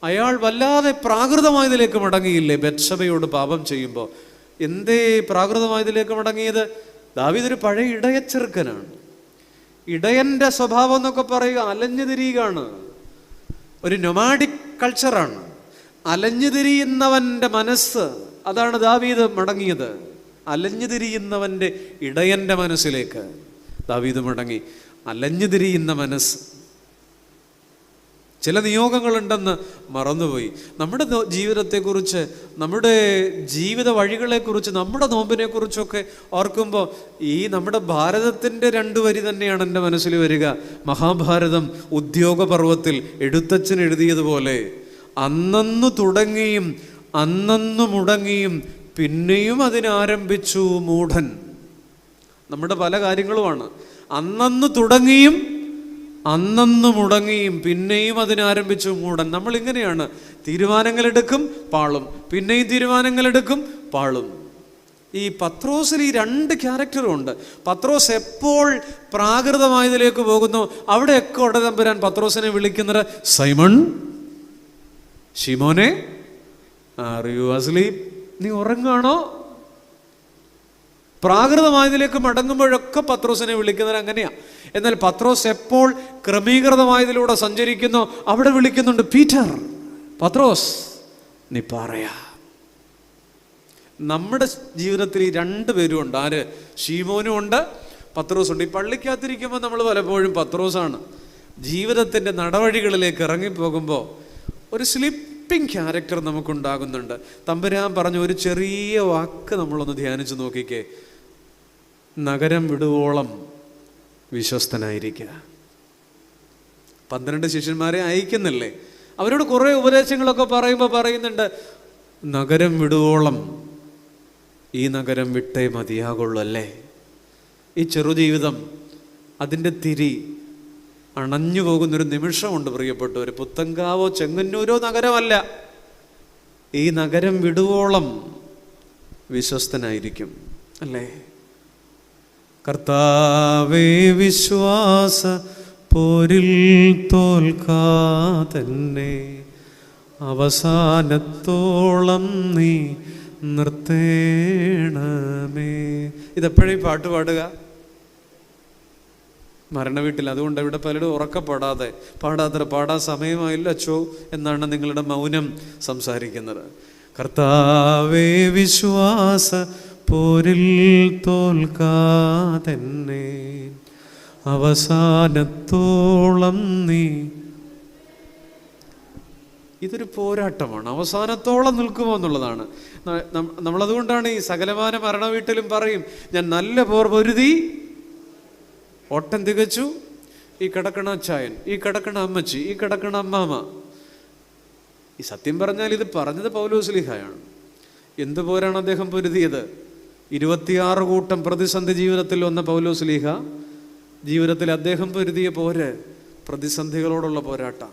അയാൾ വല്ലാതെ പ്രാകൃതമായതിലേക്ക് മടങ്ങിയില്ലേ ബത്ശബയോട് പാപം ചെയ്യുമ്പോൾ? എന്തേ പ്രാകൃതമായതിലേക്ക് മടങ്ങിയത്? ദാവീദ് ഒരു പഴയ ഇടയച്ചെറുക്കനാണ്. ഇടയൻ്റെ സ്വഭാവം എന്നൊക്കെ പറയുക അലഞ്ഞു തിരിയുകയാണ്. ഒരു നൊമാഡിക് കൾച്ചറാണ്. അലഞ്ഞു തിരിയുന്നവൻ്റെ മനസ്സ്, അതാണ് ദാവീദ് മടങ്ങിയത്. അലഞ്ഞു തിരിയുന്നവൻ്റെ ഇടയൻ്റെ മനസ്സിലേക്ക് ദാവീദ് മടങ്ങി. അലഞ്ഞു തിരിയുന്ന മനസ്സ്, ചില നിയോഗങ്ങളുണ്ടെന്ന് മറന്നുപോയി. നമ്മുടെ ജീവിതത്തെക്കുറിച്ച്, നമ്മുടെ ജീവിത വഴികളെക്കുറിച്ച്, നമ്മുടെ നോമ്പിനെക്കുറിച്ചൊക്കെ ഓർക്കുമ്പോൾ ഈ നമ്മുടെ ഭാരതത്തിൻ്റെ 2 വരി തന്നെയാണ് എൻ്റെ മനസ്സിൽ വരിക. മഹാഭാരതം ഉദ്യോഗപർവത്തിൽ എഴുത്തച്ഛൻ എഴുതിയതുപോലെ, അന്നന്നു തുടങ്ങിയും അന്നന്നു മുടങ്ങിയും പിന്നെയും അതിനാരംഭിച്ചു മൂഢൻ. നമ്മുടെ പല കാര്യങ്ങളുമാണ്. അന്നന്നു തുടങ്ങിയും അന്നന്നു മുടങ്ങിയും പിന്നെയും അതിനാരംഭിച്ചു മൂഢൻ. നമ്മളിങ്ങനെയാണ്, തീരുമാനങ്ങളെടുക്കും, പാളും, പിന്നെയും തീരുമാനങ്ങളെടുക്കും, പാളും. ഈ പത്രോസിൽ ഈ 2 ക്യാരക്ടറും ഉണ്ട്. പത്രോസ് എപ്പോൾ പ്രാകൃതമായതിലേക്ക് പോകുന്നു, അവിടെയൊക്കെ ഉടതമ്പുരാൻ പത്രോസിനെ വിളിക്കുന്നത് സൈമൺ, ശിമോനെ, ആർ യു അസ്ലീപ്? നീ ഉറങ്ങാണോ? പ്രാകൃതമായതിലേക്ക് മടങ്ങുമ്പോഴൊക്കെ പത്രോസിനെ വിളിക്കുന്നത് അങ്ങനെയാ. എന്നാൽ പത്രോസ് എപ്പോൾ ക്രമീകൃതമായതിലൂടെ സഞ്ചരിക്കുന്നു, അവിടെ വിളിക്കുന്നുണ്ട് പീറ്റർ, പത്രോസ്, നീ പറയാ. നമ്മുടെ ജീവിതത്തിൽ ഈ 2 പേരും ഉണ്ട്. ആര്? ശീമോനും ഉണ്ട്, പത്രോസുണ്ട്. ഈ പള്ളിക്കകത്തിരിക്കുമ്പോൾ നമ്മൾ പലപ്പോഴും പത്രോസാണ്. ജീവിതത്തിൻ്റെ നടവഴികളിലേക്ക് ഇറങ്ങിപ്പോകുമ്പോൾ ഒരു സ്ലിപ്പിംഗ് ക്യാരക്ടർ നമുക്കുണ്ടാകുന്നുണ്ട്. തമ്പുരാൻ പറഞ്ഞ ഒരു ചെറിയ വാക്ക് നമ്മളൊന്ന് ധ്യാനിച്ച് നോക്കിക്കേ. നഗരം വിടുവോളം വിശ്വസ്തനായിരിക്കുക. 12 ശിഷ്യന്മാരെ അയക്കുന്നില്ലേ? അവരോട് കുറേ ഉപദേശങ്ങളൊക്കെ പറയുമ്പോൾ പറയുന്നുണ്ട്, നഗരം വിടുവോളം ഈ നഗരം വിട്ടേ മതിയാകുള്ളൂ. അല്ലേ? ഈ ചെറുജീവിതം, അതിൻ്റെ തിരി അണഞ്ഞു പോകുന്നൊരു നിമിഷമുണ്ട് പ്രിയപ്പെട്ടവർ. പുത്തങ്കാവോ ചെങ്ങന്നൂരോ നഗരമല്ല. ഈ നഗരം വിടുവോളം വിശ്വസ്തനായിരിക്കും. അല്ലേ? കർത്താവേ, വിശ്വാസ പോരിൽ തോൽക്കാതന്നെ അവസാനത്തോളം നീ നിർത്തേണമേ. ഇതെപ്പോഴും പാട്ട് പാടുക. മരണവീട്ടിൽ. അതുകൊണ്ട് ഇവിടെ പലരും പാടാൻ സമയമായില്ല അച്ചോ എന്നാണ് നിങ്ങളുടെ മൗനം സംസാരിക്കുന്നത്. കർത്താവേ, വിശ്വാസ പോരിൽ തോൽക്കാതെന്നെ അവസാനത്തോളം നീ. ഇതൊരു പോരാട്ടമാണ്. അവസാനത്തോളം നിൽക്കുമോ എന്നുള്ളതാണ്. നമ്മളതുകൊണ്ടാണ് ഈ സകലമാന മരണ വീട്ടിലും പറയും, ഞാൻ നല്ല പോർ പൊരുതി ഓട്ടം തികച്ചു. ഈ കിടക്കണ അച്ചായൻ, ഈ കിടക്കണ അമ്മച്ചി, ഈ കിടക്കണ അമ്മാമ. ഈ സത്യം പറഞ്ഞാൽ ഇത് പറഞ്ഞത് പൗലോസ്ലീഹായാണ്. എന്ത് പോരാണ് അദ്ദേഹം പൊരുതിയത്? 26 കൂട്ടം പ്രതിസന്ധി ജീവിതത്തിൽ വന്ന പൗലോസ്ലീഹ ജീവിതത്തിൽ അദ്ദേഹം പൊരുതിയ പോര് പ്രതിസന്ധികളോടുള്ള പോരാട്ടം.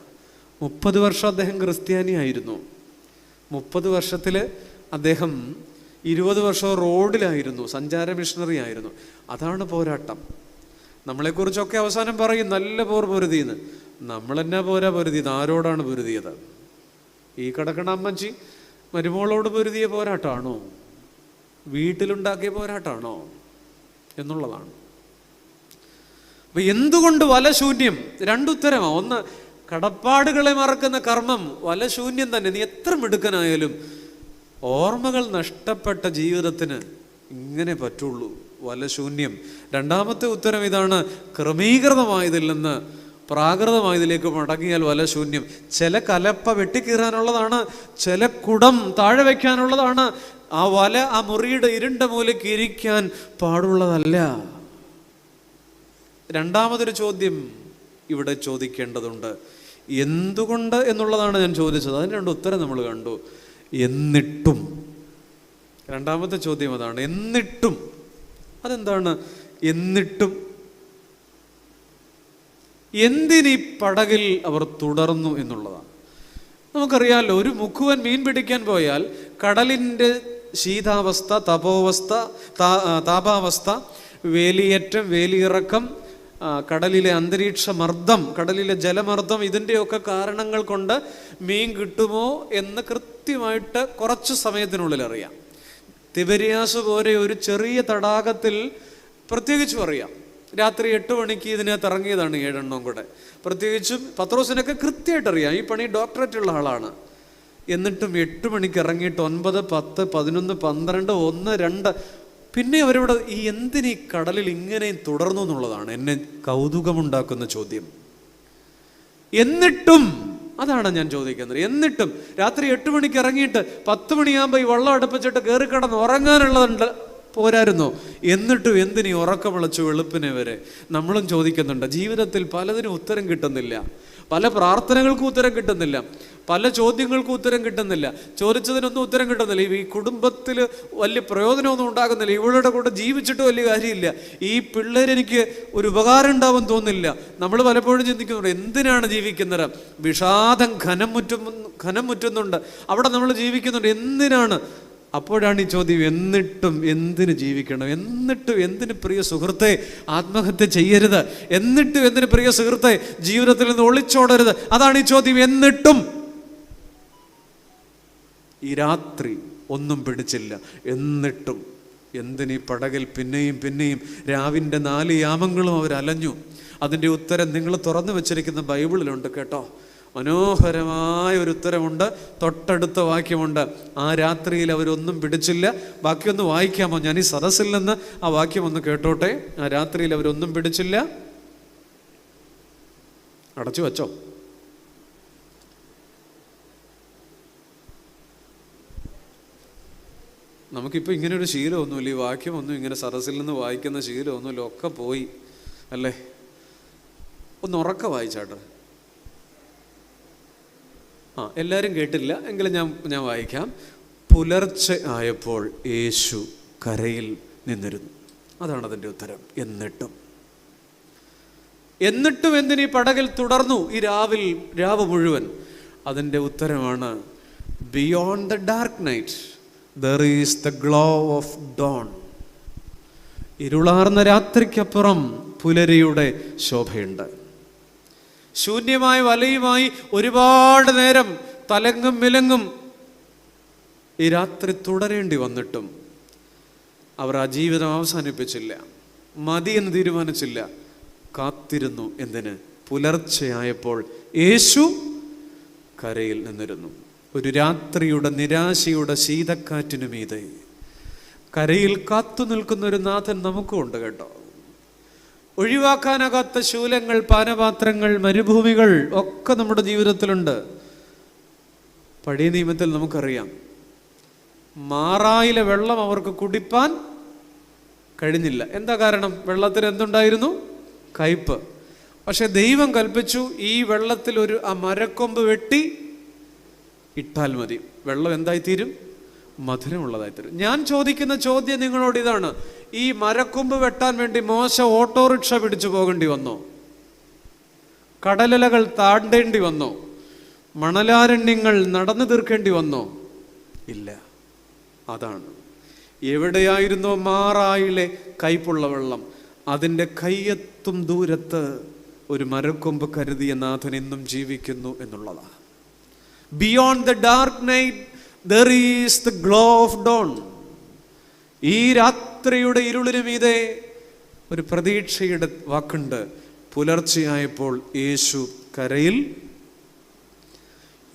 30 വർഷം അദ്ദേഹം ക്രിസ്ത്യാനിയായിരുന്നു. 30 വർഷത്തിൽ അദ്ദേഹം 20 വർഷം റോഡിലായിരുന്നു, സഞ്ചാര മിഷണറി ആയിരുന്നു. അതാണ് പോരാട്ടം. നമ്മളെക്കുറിച്ചൊക്കെ അവസാനം പറയും നല്ല പോർ പൊരുതിയെന്ന്. നമ്മളെന്നാ പൊരുതിയത്? ആരോടാണ് പൊരുതിയത്? ഈ കിടക്കണ അമ്മച്ചി മരുമോളോട് പൊരുതിയ പോരാട്ടമാണോ? വീട്ടിലുണ്ടാക്കിയ പോരാട്ടമാണോ എന്നുള്ളതാണ്. അപ്പൊ എന്തുകൊണ്ട് വലശൂന്യം? രണ്ടുത്തരമാണ്. ഒന്ന്, കടപ്പാടുകളെ മറക്കുന്ന കർമ്മം വലശൂന്യം തന്നെ. നീ എത്ര മിടുക്കനായാലും ഓർമ്മകൾ നഷ്ടപ്പെട്ട ജീവിതത്തിന് ഇങ്ങനെ പറ്റുള്ളൂ, വലശൂന്യം. രണ്ടാമത്തെ ഉത്തരം ഇതാണ്, ക്രമീകൃതമായതിൽ നിന്ന് പ്രാകൃതമായതിലേക്ക് മടങ്ങിയാൽ വലശൂന്യം. ചില കലപ്പ വെട്ടിക്കീറാനുള്ളതാണ്, ചില കുടം താഴെ വയ്ക്കാനുള്ളതാണ്. ആ വല ആ മുറിയുടെ ഇരുണ്ട മൂലയ്ക്ക് ഇരിക്കാൻ പാടുള്ളതല്ല. രണ്ടാമതൊരു ചോദ്യം ഇവിടെ ചോദിക്കേണ്ടതുണ്ട്. എന്തുകൊണ്ട് എന്നുള്ളതാണ് ഞാൻ ചോദിച്ചത്. അതിന് രണ്ട് ഉത്തരം നമ്മൾ കണ്ടു. എന്നിട്ടും, രണ്ടാമത്തെ ചോദ്യം അതാണ്. എന്നിട്ടും അതെന്താണ്? എന്നിട്ടും എന്തിനീ പടകിൽ അവർ തുടർന്നു എന്നുള്ളതാണ്. നമുക്കറിയാമല്ലോ, ഒരു മുക്കുവൻ മീൻ പിടിക്കാൻ പോയാൽ കടലിൻ്റെ ശീതാവസ്ഥ, താപാവസ്ഥ, വേലിയേറ്റം, വേലിയിറക്കം, കടലിലെ അന്തരീക്ഷ മർദ്ദം, കടലിലെ ജലമർദ്ദം, ഇതിൻ്റെയൊക്കെ കാരണങ്ങൾ കൊണ്ട് മീൻ കിട്ടുമോ എന്ന് കൃത്യമായിട്ട് കുറച്ച് സമയത്തിനുള്ളിൽ അറിയാം. തിബരിയാസ് പോലെ ഒരു ചെറിയ തടാകത്തിൽ പ്രത്യേകിച്ചും അറിയാം. രാത്രി 8 മണിക്ക് ഇതിനകത്ത് ഇറങ്ങിയതാണ് 7 എണ്ണം കൂടെ. പ്രത്യേകിച്ചും പത്രോസിനൊക്കെ കൃത്യമായിട്ട് അറിയാം, ഈ പണി ഡോക്ടറേറ്റ് ഉള്ള ആളാണ്. എന്നിട്ടും 8 മണിക്ക് ഇറങ്ങിയിട്ട് 9, 10, 11, 12, 1, 2 പിന്നെ അവരിവിടെ ഈ എന്തിനീ കടലിൽ ഇങ്ങനെ തുടർന്നു എന്നുള്ളതാണ് എന്നെ കൗതുകമുണ്ടാക്കുന്ന ചോദ്യം. എന്നിട്ടും, അതാണ് ഞാൻ ചോദിക്കുന്നത്. എന്നിട്ടും രാത്രി 8 മണിക്ക് ഇറങ്ങിയിട്ട് 10 മണിയാകുമ്പോൾ ഈ വെള്ളം അടുപ്പിച്ചിട്ട് കയറി കിടന്ന് ഉറങ്ങാനുള്ളതുണ്ട്, പോരായിരുന്നോ? എന്നിട്ടും എന്തിനീ ഉറക്കം വിളിച്ചു വെളുപ്പിനെ വരെ? നമ്മളും ചോദിക്കുന്നുണ്ട്. ജീവിതത്തിൽ പലതിനും ഉത്തരം കിട്ടുന്നില്ല, പല പ്രാർത്ഥനകൾക്കും ഉത്തരം കിട്ടുന്നില്ല, പല ചോദ്യങ്ങൾക്കും ഉത്തരം കിട്ടുന്നില്ല, ചോദിച്ചതിനൊന്നും ഉത്തരം കിട്ടുന്നില്ല. ഈ കുടുംബത്തിൽ വലിയ പ്രയോജനമൊന്നും ഉണ്ടാകുന്നില്ല, ഇവളുടെ കൂടെ ജീവിച്ചിട്ട് വലിയ കാര്യമില്ല, ഈ പിള്ളേരെനിക്ക് ഒരു ഉപകാരം ഉണ്ടാവും തോന്നില്ല. നമ്മൾ പലപ്പോഴും ചിന്തിക്കുന്നുണ്ട്, എന്തിനാണ് ജീവിക്കുന്നത്? വിഷാദം ഘനം മുറ്റുന്നുണ്ട്, അവിടെ നമ്മൾ ജീവിക്കുന്നുണ്ട്, എന്തിനാണ്? അപ്പോഴാണ് ഈ ചോദ്യം, എന്നിട്ടും എന്തിന് ജീവിക്കണം? എന്നിട്ടും എന്തിന് പ്രിയ സുഹൃത്തെ ആത്മഹത്യ ചെയ്യരുത്? എന്നിട്ടും എന്തിന് പ്രിയ സുഹൃത്തെ ജീവിതത്തിൽ നിന്ന് ഒളിച്ചോടരുത്? അതാണ് ഈ ചോദ്യം. എന്നിട്ടും ഈ രാത്രി ഒന്നും പിടിച്ചില്ല, എന്നിട്ടും എന്തിനീ പടകിൽ പിന്നെയും പിന്നെയും രാവിൻ്റെ 4 യാമങ്ങളും അവർ അലഞ്ഞു? അതിൻ്റെ ഉത്തരം നിങ്ങൾ തുറന്നു വെച്ചിരിക്കുന്ന ബൈബിളിലുണ്ട് കേട്ടോ. മനോഹരമായ ഒരു ഉത്തരമുണ്ട്, തൊട്ടടുത്ത വാക്യമുണ്ട്. ആ രാത്രിയിൽ അവരൊന്നും പിടിച്ചില്ല. ബാക്കിയൊന്ന് വായിക്കാമോ? ഞാൻ ഈ സദസ്സിൽ നിന്ന് ആ വാക്യം ഒന്ന് കേട്ടോട്ടെ. ആ രാത്രിയിൽ അവരൊന്നും പിടിച്ചില്ല. അടച്ചു വച്ചോ? നമുക്കിപ്പോൾ ഇങ്ങനെയൊരു ശീലമൊന്നുമില്ല, ഈ വാക്യമൊന്നും ഇങ്ങനെ സദസ്സിൽ നിന്ന് വായിക്കുന്ന ശീലമൊന്നുമില്ല, ഒക്കെ പോയി അല്ലേ? ഒന്ന് ഉറക്ക വായിച്ചാട്ടെ. എല്ലാവരും കേട്ടില്ല എങ്കിലും ഞാൻ വായിക്കാം. പുലർച്ചെ ആയപ്പോൾ യേശു കരയിൽ നിന്നിരുന്നു. അതാണ് അതിൻ്റെ ഉത്തരം. എന്നിട്ടും എന്തിനീ പടകിൽ തുടർന്നു ഈ രാവ് മുഴുവൻ? അതിൻ്റെ ഉത്തരമാണ്, beyond the dark night there is the glow of dawn. ഇരുളാർന്ന രാത്രിക്കപ്പുറം പുലരിയുടെ ശോഭയുണ്ട്. ശൂന്യമായ വലയുമായി ഒരുപാട് നേരം തലങ്ങും വിലങ്ങും ഈ രാത്രി തുടരേണ്ടി വന്നിട്ടും അവർ ആ ജീവിതം അവസാനിപ്പിച്ചില്ല, മതി എന്ന് തീരുമാനിച്ചില്ല. കാത്തിരുന്നു. എന്തിന്? പുലർച്ചെയായപ്പോൾ യേശു കരയിൽ നിന്നിരുന്നു. ഒരു രാത്രിയുടെ നിരാശയുടെ ശീതക്കാറ്റിനു മീതെ കരയിൽ കാത്തു നിൽക്കുന്ന ഒരു നാഥൻ നമുക്കും ഉണ്ട് കേട്ടോ. ഒഴിവാക്കാനാകാത്ത ശൂലങ്ങൾ, പാനപാത്രങ്ങൾ, മരുഭൂമികൾ ഒക്കെ നമ്മുടെ ജീവിതത്തിലുണ്ട്. പഴയ നിയമത്തിൽ നമുക്കറിയാം, മാറായിലെ വെള്ളം അവർക്ക് കുടിപ്പാൻ കഴിഞ്ഞില്ല. എന്താ കാരണം? വെള്ളത്തിന് എന്തുണ്ടായിരുന്നു? കയ്പ്. പക്ഷെ ദൈവം കൽപ്പിച്ചു, ഈ വെള്ളത്തിൽ ആ മരക്കൊമ്പ് വെട്ടി ഇട്ടാൽ മതി, വെള്ളം എന്തായിത്തീരും? മധുരമുള്ളതായിത്തീരും. ഞാൻ ചോദിക്കുന്ന ചോദ്യം നിങ്ങളോട് ഇതാണ്: ഈ മരക്കൊമ്പ് വെട്ടാൻ വേണ്ടി മോശ ഓട്ടോറിക്ഷ പിടിച്ചു പോകേണ്ടി വന്നോ? കടലലകൾ താണ്ടേണ്ടി വന്നോ? മണലാരണ്യങ്ങൾ നടന്നു തീർക്കേണ്ടി വന്നോ? ഇല്ല. അതാണ്, എവിടെയായിരുന്നോ മാറായിലെ കയ്പുള്ള വെള്ളം, അതിൻ്റെ കയ്യെത്തും ദൂരത്ത് ഒരു മരക്കൊമ്പ് കരുതിയ നാഥൻ ഇന്നും ജീവിക്കുന്നു എന്നുള്ളതാണ്. Beyond the dark night there is the glow of dawn. ഈ രാത്രിയുടെ ഇരുളിനു മീതെ ഒരു പ്രതീക്ഷയുടെ വാക്കുണ്ട്. പുലർച്ചെയായപ്പോൾ യേശു കരയിൽ.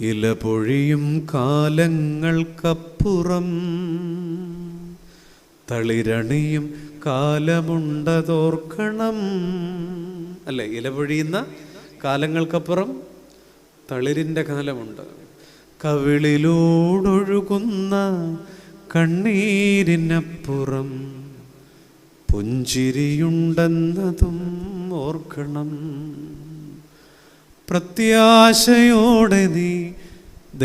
ഇല പൊഴിയും കാലങ്ങൾക്കപ്പുറം തളിരണിയും കാലമുണ്ടതോർക്കണം. അല്ലേ? ഇല പൊഴിയുന്ന കാലങ്ങൾക്കപ്പുറം തളിരിൻ്റെ കാലമുണ്ട്. കവിളിലൂടൊഴുകുന്ന കണ്ണീരിനപ്പുറം പുഞ്ചിരിയുണ്ടെന്നതും ഓർക്കണം. പ്രത്യാശയോടെ നീ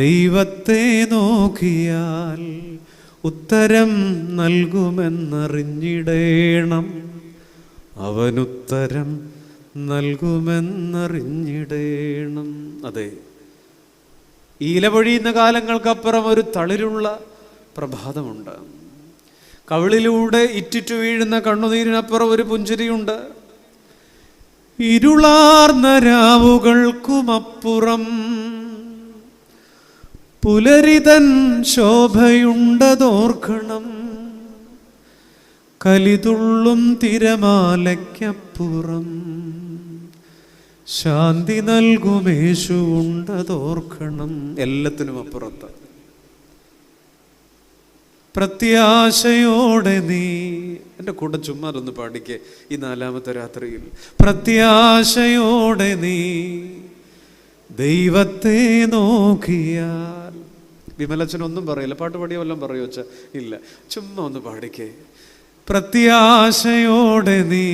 ദൈവത്തെ നോക്കിയാൽ ഉത്തരം നൽകുമെന്നറിഞ്ഞിടേണം. അവനുത്തരം നൽകുമെന്നറിഞ്ഞിടേണം. അതെ, ഈ ഇല പൊഴിയുന്ന കാലങ്ങൾക്കപ്പുറം ഒരു തളിരുള്ള പ്രഭാതമുണ്ട്. കവിളിലൂടെ ഇറ്റിറ്റു വീഴുന്ന കണ്ണുനീരിനപ്പുറം ഒരു പുഞ്ചിരിയുണ്ട്. ഇരുളാർന്ന രാവുകൾക്കുമപ്പുറം പുലരിതൻ ശോഭയുണ്ടതോർക്കണം. കലിതുള്ളും തിരമാലയ്ക്കപ്പുറം ശാന്തി നൽകുമേശു ഉണ്ടതോർക്കണം. എല്ലാത്തിനും അപ്പുറത്ത് പ്രത്യാശയോടെ നീ, എൻ്റെ കൂടെ ചുമ്മാ ഒന്ന് പാടിക്കേ ഈ 4ാമത്തെ രാത്രിയിൽ. പ്രത്യാശയോടെ നീ ദൈവത്തെ നോക്കിയാൽ. വിമലച്ചനൊന്നും പറയില്ല, പാട്ട് പാടിയ വല്ലതും പറയോ വെച്ചാ? ഇല്ല, ചുമ്മാ ഒന്ന് പാടിക്കേ. പ്രത്യാശയോടെ നീ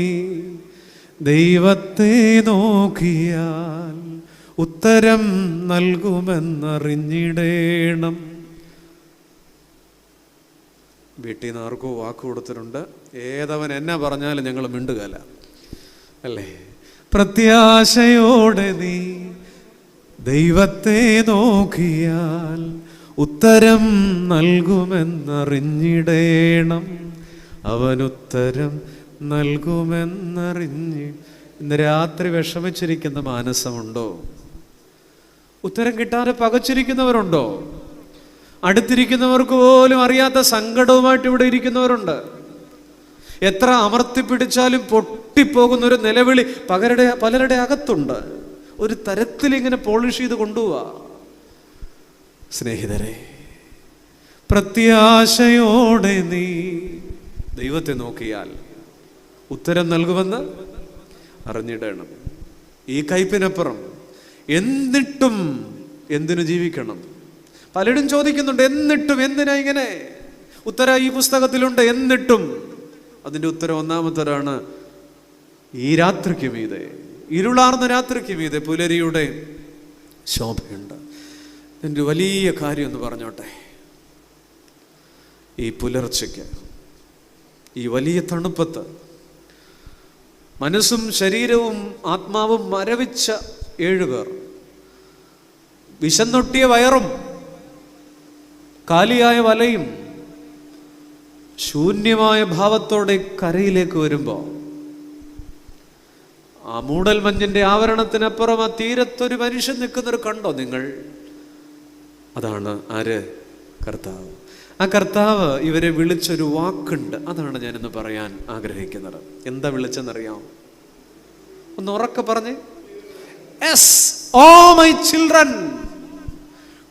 ദൈവത്തെ നോക്കിയാൽ ഉത്തരം നൽകുമെന്നറിഞ്ഞിടേണം. വീട്ടിൽ നിന്ന് ആർക്കോ വാക്ക് കൊടുത്തിട്ടുണ്ട്, ഏതവൻ എന്നാ പറഞ്ഞാലും ഞങ്ങൾ മിണ്ടുകല, അല്ലേ? പ്രത്യാശയോടെ നീ ദൈവത്തെ നോക്കിയാൽ ഉത്തരം നൽകുമെന്നറിഞ്ഞിടേണം. അവനുത്തരം നൽകുമെന്നറിഞ്ഞ്. ഇന്ന് രാത്രി വിഷമിച്ചിരിക്കുന്ന മാനസമുണ്ടോ? ഉത്തരം കിട്ടാതെ പകച്ചിരിക്കുന്നവരുണ്ടോ? അടുത്തിരിക്കുന്നവർക്ക് പോലും അറിയാത്ത സങ്കടവുമായിട്ട് ഇവിടെ ഇരിക്കുന്നവരുണ്ട്. എത്ര അമർത്തിപ്പിടിച്ചാലും പൊട്ടിപ്പോകുന്ന ഒരു നിലവിളി പലരുടെ അകത്തുണ്ട്. ഒരു തരത്തിൽ ഇങ്ങനെ പോളിഷ് ചെയ്ത് കൊണ്ടുപോവാ. സ്നേഹിതരെ, പ്രത്യാശയോടെ നീ ദൈവത്തെ നോക്കിയാൽ ഉത്തരം നൽകുമെന്ന് അറിഞ്ഞിടണം. ഈ കയ്പിനപ്പുറം എന്നിട്ടും എന്തിനു ജീവിക്കണം? പലരും ചോദിക്കുന്നുണ്ട്, എന്നിട്ടും എന്തിനാ ഇങ്ങനെ? ഉത്തരം ഈ പുസ്തകത്തിലുണ്ട്. എന്നിട്ടും അതിൻ്റെ ഉത്തരം ഒന്നാമത്തരാണ്, ഈ രാത്രിക്ക് മീതെ, ഇരുളാർന്ന രാത്രിക്ക് മീതെ പുലരിയുടെ ശോഭയുണ്ട്. എൻ്റെ വലിയ കാര്യം എന്ന് പറഞ്ഞോട്ടെ, ഈ പുലർച്ചയ്ക്ക്, ഈ വലിയ തണുപ്പത്ത് മനസ്സും ശരീരവും ആത്മാവും മരവിച്ച 7 പേർ, വിശന്നൊട്ടിയ വയറും കാലിയായ വലയും ശൂന്യമായ ഭാവത്തോടെ കരയിലേക്ക് വരുമ്പോൾ, ആ മൂടൽ മഞ്ഞിന്റെ ആവരണത്തിനപ്പുറം ആ തീരത്തൊരു മനുഷ്യൻ നിൽക്കുന്നൊരു കണ്ടോ നിങ്ങൾ? അതാണ് ആര്? കർത്താവ്. ആ കർത്താവ് ഇവരെ വിളിച്ചൊരു വാക്കുണ്ട്. അതാണ് ഞാനിന്ന് പറയാൻ ആഗ്രഹിക്കുന്നത്. എന്താ വിളിച്ചെന്നറിയാം? ഒന്ന് ഉറക്കെ പറഞ്ഞ്, യെസ് ഓ മൈ ചിൽഡ്രൻ.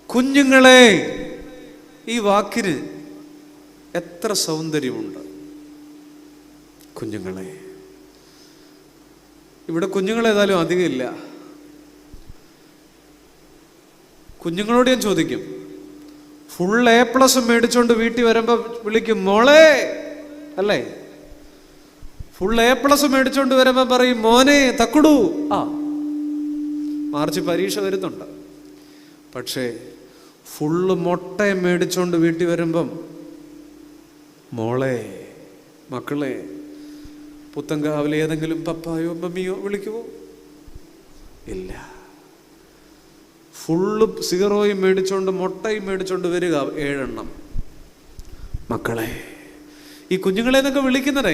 കുഞ്ഞുങ്ങളെ, ഈ വാക്കിന് എത്ര സൗന്ദര്യമുണ്ട്. കുഞ്ഞുങ്ങളെ. ഇവിടെ കുഞ്ഞുങ്ങളേതായാലും അധികമില്ല. കുഞ്ഞുങ്ങളോട് ഞാൻ ചോദിക്കും, ഫുൾ A+ മേടിച്ചോണ്ട് വീട്ടിൽ വരുമ്പോ വിളിക്കും മോളെ, അല്ലേ? ഫുൾ A+ മേടിച്ചോണ്ട് വരുമ്പോ പറയും മോനെ തക്കുടു. മാർച്ച് പരീക്ഷ വരുന്നുണ്ട്. പക്ഷേ ഫുള്ള് മുട്ടയും മേടിച്ചോണ്ട് വീട്ടിൽ വരുമ്പം മോളെ, മക്കളെ, പുത്തൻകാവിലെ ഏതെങ്കിലും പപ്പായോ മമ്മിയോ വിളിക്കുവോ? ഇല്ല. ഫുള്ള് 0യും മേടിച്ചോണ്ട് മുട്ടയും മേടിച്ചോണ്ട് വരിക 7 എണ്ണം. മക്കളെ, ഈ കുഞ്ഞുങ്ങളെ എന്നൊക്കെ വിളിക്കുന്നതേ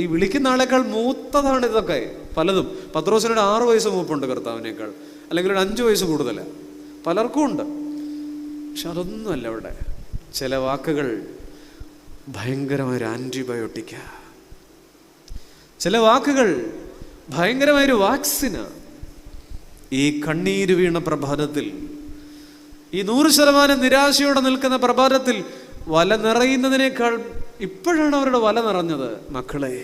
ഈ വിളിക്കുന്ന ആളേക്കാൾ മൂത്തതാണ് ഇതൊക്കെ പലതും. പത്രോസിനൊരു 6 വയസ്സ് മൂപ്പുണ്ട് കർത്താവിനേക്കാൾ, അല്ലെങ്കിൽ ഒരു 5 വയസ്സ് കൂടുതലാണ്. പലർക്കും ഉണ്ട്. പക്ഷെ അതൊന്നുമല്ല അവിടെ. ചില വാക്കുകൾ ഭയങ്കരമായൊരു ആൻറ്റിബയോട്ടിക്കാ. ചില വാക്കുകൾ ഭയങ്കരമായൊരു വാക്സിനാ. ഈ കണ്ണീര് വീണ പ്രഭാതത്തിൽ, ഈ 100% നിരാശയോടെ നിൽക്കുന്ന പ്രഭാതത്തിൽ വല നിറയുന്നതിനേക്കാൾ ഇപ്പോഴാണ് അവരുടെ വല നിറഞ്ഞത്. മക്കളെ,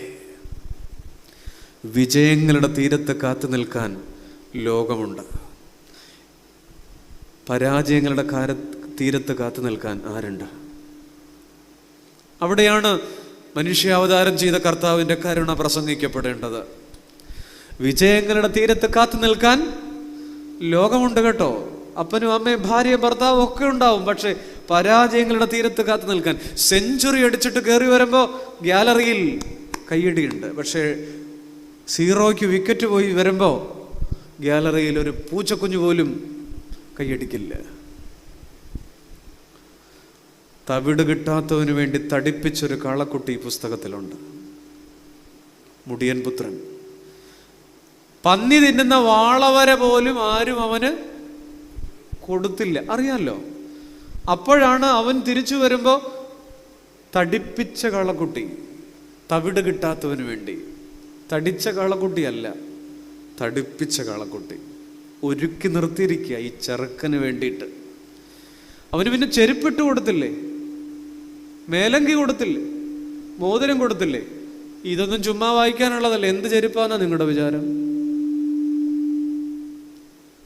വിജയങ്ങളുടെ തീരത്ത് കാത്തു നിൽക്കാൻ ലോകമുണ്ട്. പരാജയങ്ങളുടെ തീരത്ത് കാത്തു നിൽക്കാൻ ആരുണ്ട്? അവിടെയാണ് മനുഷ്യാവതാരം ചെയ്ത കർത്താവിൻ്റെ കരുണ പ്രസംഗിക്കപ്പെടേണ്ടത്. വിജയങ്ങളുടെ തീരത്ത് കാത്തു നിൽക്കാൻ ലോകമുണ്ട് കേട്ടോ. അപ്പനും അമ്മയും ഭാര്യയും ഭർത്താവും ഒക്കെ ഉണ്ടാവും. പക്ഷെ പരാജയങ്ങളുടെ തീരത്ത് കാത്തു നിൽക്കാൻ, സെഞ്ചുറി അടിച്ചിട്ട് കയറി വരുമ്പോൾ ഗ്യാലറിയിൽ കയ്യടിയുണ്ട്. പക്ഷേ 0ക്ക് വിക്കറ്റ് പോയി വരുമ്പോൾ ഗ്യാലറിയിൽ ഒരു പൂച്ചക്കുഞ്ഞു പോലും കയ്യടിക്കില്ല. തവിട് കിട്ടാത്തവന് വേണ്ടി തടിപ്പിച്ചൊരു കാളക്കുട്ടി പുസ്തകത്തിലുണ്ട്. മുടിയൻ പുത്രൻ. പന്നി തിന്നുന്ന വാളവര പോലും ആരും അവന് കൊടുത്തില്ല. അറിയാമല്ലോ. അപ്പോഴാണ് അവൻ തിരിച്ചു വരുമ്പോൾ തടിപ്പിച്ച കാളക്കുട്ടി, തവിട് കിട്ടാത്തവന് വേണ്ടി. തടിച്ച കാളക്കുട്ടിയല്ല, തടിപ്പിച്ച കാളക്കുട്ടി ഒരുക്കി നിർത്തിയിരിക്കുക ഈ ചെറുക്കന് വേണ്ടിയിട്ട്. അവന് പിന്നെ ചെരുപ്പിട്ട് കൊടുത്തില്ലേ, മേലങ്കി കൊടുത്തില്ലേ, മോതിരം കൊടുത്തില്ലേ? ഇതൊന്നും ചുമ്മാ വായിക്കാനുള്ളതല്ല. എന്ത് ചെരുപ്പാന്നാ നിങ്ങളുടെ വിചാരം?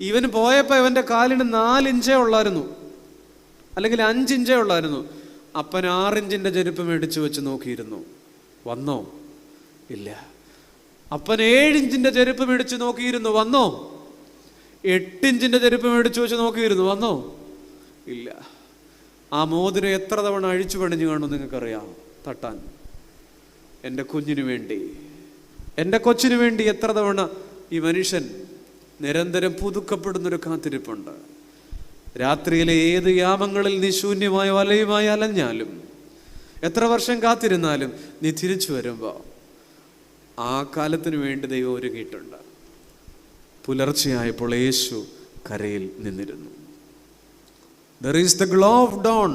ഇവന് പോയപ്പോൾ ഇവൻ്റെ കാലിന് 4 ഇഞ്ചേ ഉള്ളായിരുന്നു, അല്ലെങ്കിൽ 5 ഇഞ്ചേ ഉള്ളായിരുന്നു. അപ്പൻ 6 ഇഞ്ചിൻ്റെ ചെരുപ്പ് മേടിച്ചു വെച്ച് നോക്കിയിരുന്നു. വന്നോ? ഇല്ല. അപ്പൻ 7 ഇഞ്ചിൻ്റെ ചെരുപ്പ് മേടിച്ച് നോക്കിയിരുന്നു. വന്നോ? 8 ഇഞ്ചിൻ്റെ ചെരുപ്പ് മേടിച്ചു വെച്ച് നോക്കിയിരുന്നു. വന്നോ? ഇല്ല. ആ മോതിരം എത്ര തവണ അഴിച്ചു പണിഞ്ഞു കാണും നിങ്ങൾക്കറിയാം തട്ടാൻ. എൻ്റെ കുഞ്ഞിനു വേണ്ടി, എൻ്റെ കൊച്ചിനു വേണ്ടി എത്ര തവണ ഈ മനുഷ്യൻ നിരന്തരം പുതുക്കപ്പെടുന്നൊരു കാത്തിരിപ്പുണ്ട്. രാത്രിയിലെ ഏത് യാമങ്ങളിൽ നീ ശൂന്യമായ വലയുമായി അലഞ്ഞാലും, എത്ര വർഷം കാത്തിരുന്നാലും, നീ തിരിച്ചു വരുമ്പോൾ ആ കാലത്തിന് വേണ്ടി ദൈവം ഒരുങ്ങിയിട്ടുണ്ട്. പുലർച്ചയായപ്പോൾ യേശു കരയിൽ നിന്നിരുന്നു. There is the glow of dawn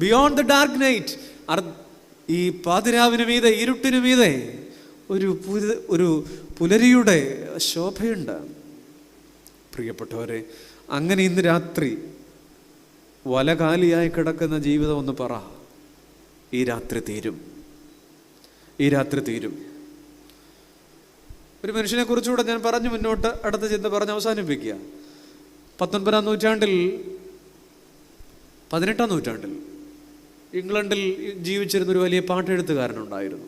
beyond the dark night. ഈ പാതിരാവിന് മീതെ, ഇരുട്ടിനു മീതെ ഒരു പുലരിയുടെ ശോഭയുണ്ട്. പ്രിയപ്പെട്ടവരെ, അങ്ങനെ ഇന്ന് രാത്രി വലകാലിയായി കിടക്കുന്ന ജീവിതം ഒന്ന് പറ. ഈ രാത്രി തീരും, ഈ രാത്രി തീരും. ഒരു മനുഷ്യനെ കുറിച്ചുകൂടെ ഞാൻ പറഞ്ഞു മുന്നോട്ട് അടുത്ത ചിന്ത പറഞ്ഞ് അവസാനിപ്പിക്കുക. 19-ാം നൂറ്റാണ്ടിൽ, 18-ാം നൂറ്റാണ്ടിൽ ഇംഗ്ലണ്ടിൽ ജീവിച്ചിരുന്നൊരു വലിയ പാട്ടെഴുത്തുകാരനുണ്ടായിരുന്നു.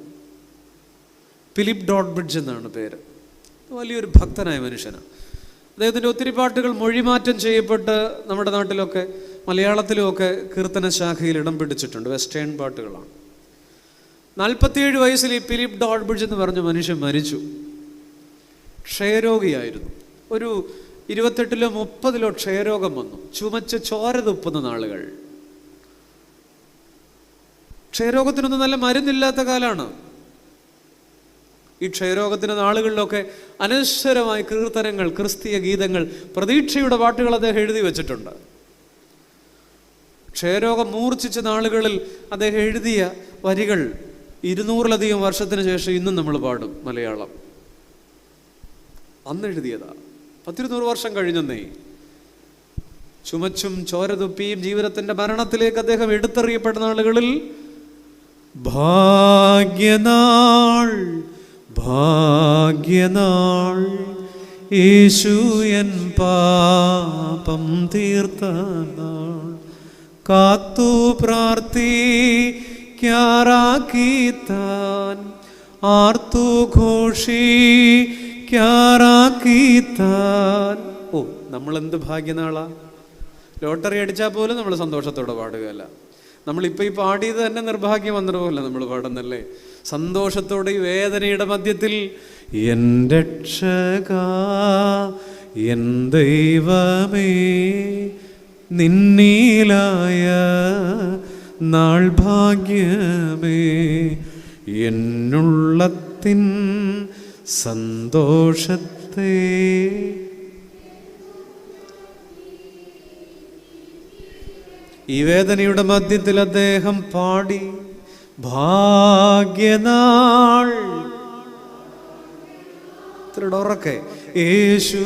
ഫിലിപ്പ് ഡോഡ്ബ്രിഡ്ജ് എന്നാണ് പേര്. വലിയൊരു ഭക്തനായ മനുഷ്യനാണ്. അദ്ദേഹത്തിൻ്റെ ഒത്തിരി പാട്ടുകൾ മൊഴിമാറ്റം ചെയ്യപ്പെട്ട് നമ്മുടെ നാട്ടിലൊക്കെ മലയാളത്തിലുമൊക്കെ കീർത്തന ശാഖയിൽ ഇടം പിടിച്ചിട്ടുണ്ട്. വെസ്റ്റേൺ പാട്ടുകളാണ്. 47 വയസ്സിൽ ഈ ഫിലിപ്പ് ഡോഡ്ബ്രിഡ്ജ് എന്ന് പറഞ്ഞ മനുഷ്യൻ മരിച്ചു. ക്ഷയരോഗിയായിരുന്നു. ഒരു 28-ലോ 30-ലോ ക്ഷയരോഗം വന്നു. ചുമച്ച് ചോര തുപ്പുന്ന നാളുകൾ. ക്ഷയരോഗത്തിനൊന്നും നല്ല മരുന്നില്ലാത്ത കാലമാണ്. ഈ ക്ഷയരോഗത്തിൻ്റെ നാളുകളിലൊക്കെ അനശ്വരമായ കീർത്തനങ്ങൾ, ക്രിസ്തീയ ഗീതങ്ങൾ, പ്രതീക്ഷയുടെ പാട്ടുകൾ അദ്ദേഹം എഴുതി വച്ചിട്ടുണ്ട്. ക്ഷയരോഗം മൂർച്ഛിച്ച നാളുകളിൽ അദ്ദേഹം എഴുതിയ വരികൾ 200-ലധികം വർഷത്തിന് ശേഷം ഇന്നും നമ്മൾ പാടും. മലയാളം അന്നെഴുതിയതാ. 100 വർഷം കഴിഞ്ഞെന്നേ. ചുമച്ചും ചോരതുപ്പിയും ജീവിതത്തിന്റെ മരണത്തിലേക്ക് അദ്ദേഹം എടുത്തെറിയപ്പെടുന്ന ആളുകളിൽ ഭാഗ്യനാൾ ഭാഗ്യനാൾ യേശു എൻ പാപം തീർത്ത നാൾ, കാത്തു പ്രാർത്ഥിക്കാറാക്കിത്താൻ, ആർത്തു ഘോഷിക്കാറാക്കിത്താൻ. ഓ, നമ്മളെന്ത് ഭാഗ്യനാളാ! ലോട്ടറി അടിച്ചാൽ പോലും നമ്മൾ സന്തോഷത്തോടെ പാടുകയല്ല. നമ്മളിപ്പോൾ ഈ പാടിയത് തന്നെ നിർഭാഗ്യം വന്നതുപോലെ നമ്മൾ പാടുന്നല്ലേ. സന്തോഷത്തോടെ ഈ വേദനയുടെ മധ്യത്തിൽ എൻ്റെ രക്ഷകാ എൻ ദൈവമേ നിന്നീലായ നാൾ ഭാഗ്യമേ എന്നുള്ളത്തിൻ സന്തോഷത്തെ. ഈ വേദനയുടെ മധ്യത്തിൽ അദ്ദേഹം പാടി ഭാഗ്യനാൾ. ഇത്രയുടെ ഉറക്കെ യേശു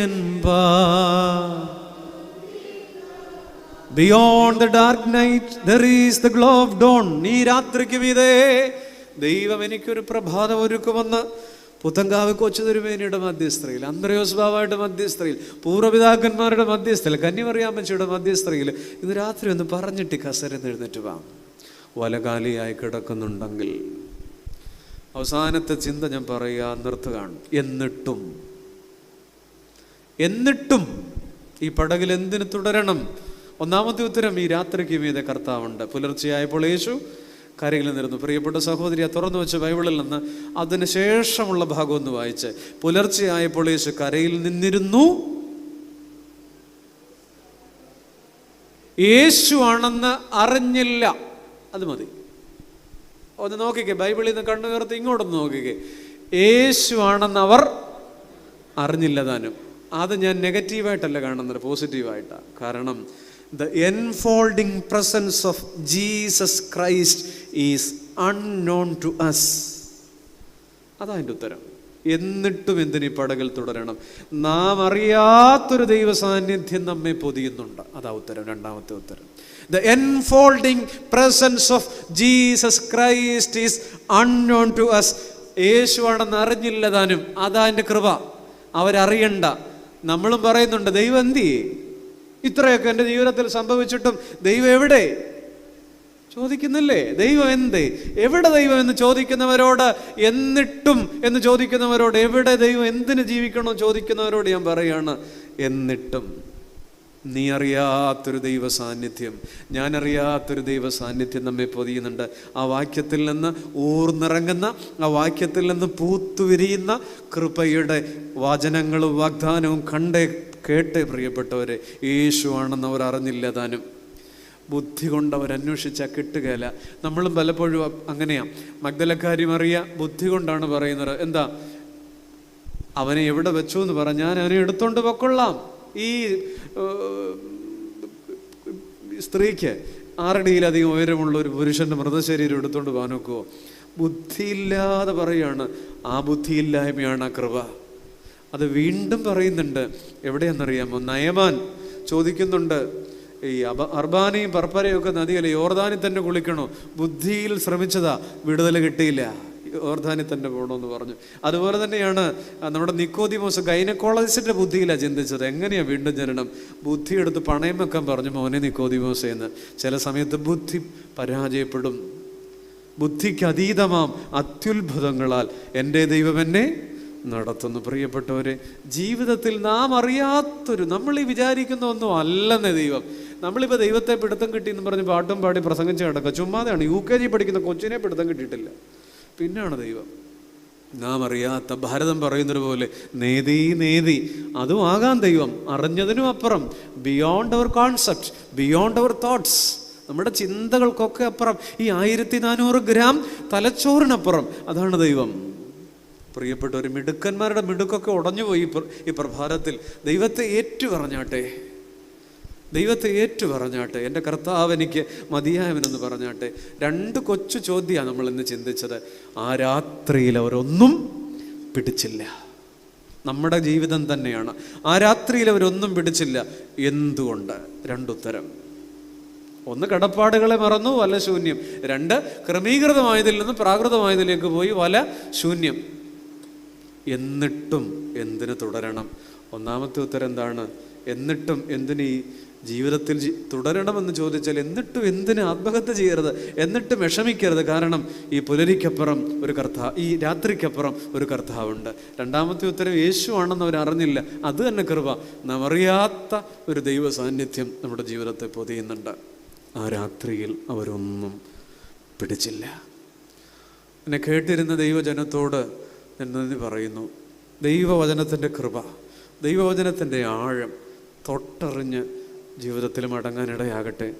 എൻ beyond the dark night there is the glow of dawn. ഈ രാത്രിക്ക് മീതെ ദൈവം എനിക്കൊരു പ്രഭാതം ഒരുക്കുമെന്ന് പുത്തങ്കാവ് കൊച്ചു തിരുമേനിയുടെ മധ്യസ്ഥയിൽ, അന്ത്രയോസ് ബാവയുടെ മധ്യസ്ഥയിൽ, പൂർവ്വപിതാക്കന്മാരുടെ മധ്യസ്ഥയിൽ, കന്യമറിയാമ്മച്ചിയുടെ മധ്യസ്ഥയിൽ ഇന്ന് രാത്രി ഒന്ന് പറഞ്ഞിട്ട് കസരന്ന് എഴുന്നേറ്റ് വാ. വലകാലിയായി കിടക്കുന്നുണ്ടെങ്കിൽ അവസാനത്തെ ചിന്ത ഞാൻ പറയുക, നിർത്തുകയാണ്. എന്നിട്ടും ഈ പടകിൽ എന്തിനു തുടരണം? ഒന്നാമത്തെ ഉത്തരം, ഈ രാത്രിക്ക് മീതെ കർത്താവുണ്ട്. പുലർച്ചെയായപ്പോൾ യേശു കരയിൽ നിന്നിരുന്നു. പ്രിയപ്പെട്ട സഹോദരിയെ തുറന്നു വെച്ച ബൈബിളിൽ നിന്ന് അതിന് ശേഷമുള്ള ഭാഗം ഒന്ന് വായിച്ച്. പുലർച്ചെയായപ്പോൾ യേശു കരയിൽ നിന്നിരുന്നു. യേശു ആണെന്ന് അറിഞ്ഞില്ല. അത് മതി. ഒന്ന് നോക്കിക്കേ, ബൈബിളിൽ നിന്ന് കണ്ണുയർത്തി ഇങ്ങോട്ടൊന്ന് നോക്കിക്കേ. യേശു ആണെന്ന് അവർ അറിഞ്ഞില്ല താനും. അത് ഞാൻ നെഗറ്റീവായിട്ടല്ല കാണുന്നത്, പോസിറ്റീവായിട്ടാണ്. കാരണം the enfolding presence of Jesus Christ is unknown to us. അതാ എൻ്റെ ഉത്തരം. എന്നിട്ടും എന്തിനീ പടകിൽ തുടരണം? നാം അറിയാത്തൊരു ദൈവ സാന്നിധ്യം നമ്മെ പൊതിയുന്നുണ്ട്. അതാ ഉത്തരം, രണ്ടാമത്തെ ഉത്തരം. The enfolding presence of Jesus Christ is unknown to us. യേശുവാണെന്ന് അറിഞ്ഞില്ല താനും. അതാ എൻ്റെ കൃപ. അവരറിയണ്ട. നമ്മളും പറയുന്നുണ്ട്, ദൈവം എന്തി? ഇത്രയൊക്കെ എൻ്റെ ജീവിതത്തിൽ സംഭവിച്ചിട്ടും ദൈവം എവിടെ ചോദിക്കുന്നില്ലേ? ദൈവം എന്ത്? എവിടെ ദൈവം എന്ന് ചോദിക്കുന്നവരോട്, എന്നിട്ടും എന്ന് ചോദിക്കുന്നവരോട്, എവിടെ ദൈവം, എന്തിന് ജീവിക്കണോ ചോദിക്കുന്നവരോട് ഞാൻ പറയാണ്, എന്നിട്ടും. നീ അറിയാത്തൊരു ദൈവ സാന്നിധ്യം, ഞാൻ അറിയാത്തൊരു ദൈവ സാന്നിധ്യം നമ്മെ പൊതിയുന്നുണ്ട്. ആ വാക്യത്തിൽ നിന്ന് ഊർന്നിറങ്ങുന്ന, ആ വാക്യത്തിൽ നിന്ന് പൂത്തുവിരിയുന്ന കൃപയുടെ വചനങ്ങളും വാഗ്ദാനവും കണ്ടേ കേട്ടേ പ്രിയപ്പെട്ടവരെ. യേശു ആണെന്ന് അവർ അറിഞ്ഞില്ല താനും. ബുദ്ധി കൊണ്ട് അവരന്വേഷിച്ചാൽ കിട്ടുകയില്ല. നമ്മളും പലപ്പോഴും അങ്ങനെയാണ്. മഗ്ദലക്കാരി മറിയ ബുദ്ധി കൊണ്ടാണ് പറയുന്നത്. എന്താ? അവനെ എവിടെ വെച്ചു എന്ന് പറഞ്ഞാൽ ഞാൻ അവനെ എടുത്തോണ്ട് പൊക്കൊള്ളാം. ഈ സ്ത്രീക്ക് 6 അടിയിലധികം ഉയരമുള്ള ഒരു പുരുഷന്റെ മൃതശരീരം എടുത്തോണ്ട് പോകാൻ നോക്കുമോ? ബുദ്ധിയില്ലാതെ പറയാണ്. ആ ബുദ്ധിയില്ലായ്മയാണ് ആ കൃപ. അത് വീണ്ടും പറയുന്നുണ്ട്. എവിടെയാണെന്നറിയാമോ? നയമാൻ ചോദിക്കുന്നുണ്ട്, ഈ അർബാനയും പർപ്പരയും ഒക്കെ നദിയല്ലേ, യോർദാനിൽ തന്നെ കുളിക്കണോ? ബുദ്ധിയിൽ ശ്രമിച്ചതാ, വിടുതൽ കിട്ടിയില്ല, യോർദാനിൽ തന്നെ പോകണമെന്ന് പറഞ്ഞു. അതുപോലെ തന്നെയാണ് നമ്മുടെ നിക്കോദിമോസ്. ഗൈനക്കോളജിസ്റ്റിന്റെ ബുദ്ധിയിലാണ് ചിന്തിച്ചത്, എങ്ങനെയാ വീണ്ടും ജനനം. ബുദ്ധി എടുത്ത് പണയം വെക്കാൻ പറഞ്ഞു, മോനെ നിക്കോദിമോസ് എന്ന്. ചില സമയത്ത് ബുദ്ധി പരാജയപ്പെടും. ബുദ്ധിക്ക് അതീതമാം അത്യുത്ഭുതങ്ങളാൽ എൻ്റെ ദൈവം എന്നെ നടത്തുന്നു. പ്രിയപ്പെട്ടവരെ, ജീവിതത്തിൽ നാം അറിയാത്തൊരു, നമ്മൾ ഈ വിചാരിക്കുന്ന ഒന്നും അല്ലെന്നേ ദൈവം. നമ്മളിപ്പോൾ ദൈവത്തെ പിടുത്തം കിട്ടിയെന്ന് പറഞ്ഞ് പാട്ടും പാടി പ്രസംഗിച്ച് കിടക്കുക. ചുമ്മാതെയാണ്. UKG പഠിക്കുന്ന കൊച്ചിനെ പിടുത്തം കിട്ടിയിട്ടില്ല. പിന്നാണ് ദൈവം. നാം അറിയാത്ത, ഭാരതം പറയുന്നത് പോലെ നേതി നേതി, അതും ആകാം ദൈവം. അറിഞ്ഞതിനും അപ്പുറം, beyond our concept, beyond our thoughts, നമ്മുടെ ചിന്തകൾക്കൊക്കെ അപ്പുറം, ഈ 1400 ഗ്രാം തലച്ചോറിനപ്പുറം, അതാണ് ദൈവം. പ്രിയപ്പെട്ടവർ, മിടുക്കന്മാരുടെ മിടുക്കൊക്കെ ഉടഞ്ഞുപോയി ഈ പ്രഭാതത്തിൽ. ദൈവത്തെ ഏറ്റുപറഞ്ഞാട്ടെ, ദൈവത്തെ ഏറ്റുപറഞ്ഞാട്ടെ. എൻ്റെ കർത്താവ് എനിക്ക് മതിയായവനെന്ന് പറഞ്ഞാട്ടെ. 2 കൊച്ചു ചോദ്യമാണ് നമ്മൾ ഇന്ന് ചിന്തിച്ചത്. ആ രാത്രിയിൽ അവരൊന്നും പിടിച്ചില്ല. നമ്മുടെ ജീവിതം തന്നെയാണ്. ആ രാത്രിയിൽ അവരൊന്നും പിടിച്ചില്ല. എന്തുകൊണ്ട്? രണ്ടുത്തരം. ഒന്ന്, കടപ്പാടുകളെ മറന്നു, വല ശൂന്യം. രണ്ട്, ക്രമീകൃതമായതിൽ നിന്ന് പ്രാകൃതമായതിലേക്ക് പോയി, വല ശൂന്യം. എന്നിട്ടും എന്തിന് തുടരണം? ഒന്നാമത്തെ ഉത്തരം എന്താണ്? എന്നിട്ടും എന്തിന് ഈ ജീവിതത്തിൽ തുടരണമെന്ന് ചോദിച്ചാൽ, എന്നിട്ടും എന്തിന് ആത്മഹത്യ ചെയ്യരുത്, എന്നിട്ടും വിഷമിക്കരുത്. കാരണം ഈ പുലരിക്കപ്പുറം ഒരു ഈ രാത്രിക്കപ്പുറം ഒരു കർത്താവുണ്ട്. രണ്ടാമത്തെ ഉത്തരം യേശു ആണെന്ന് അവരറിഞ്ഞില്ല. അത് തന്നെ കൃപ. നാം അറിയാത്ത ഒരു ദൈവ സാന്നിധ്യം നമ്മുടെ ജീവിതത്തെ പൊതിയുന്നുണ്ട്. ആ രാത്രിയിൽ അവരൊന്നും പിടിച്ചില്ല. എന്നെ കേട്ടിരുന്ന ദൈവജനത്തോട് ഞാൻ നന്ദി പറയുന്നു. ദൈവവചനത്തിൻ്റെ കൃപ, ദൈവവചനത്തിൻ്റെ ആഴം തൊട്ടറിഞ്ഞ് ജീവിതത്തിൽ മടങ്ങാനിടയാകട്ടെ.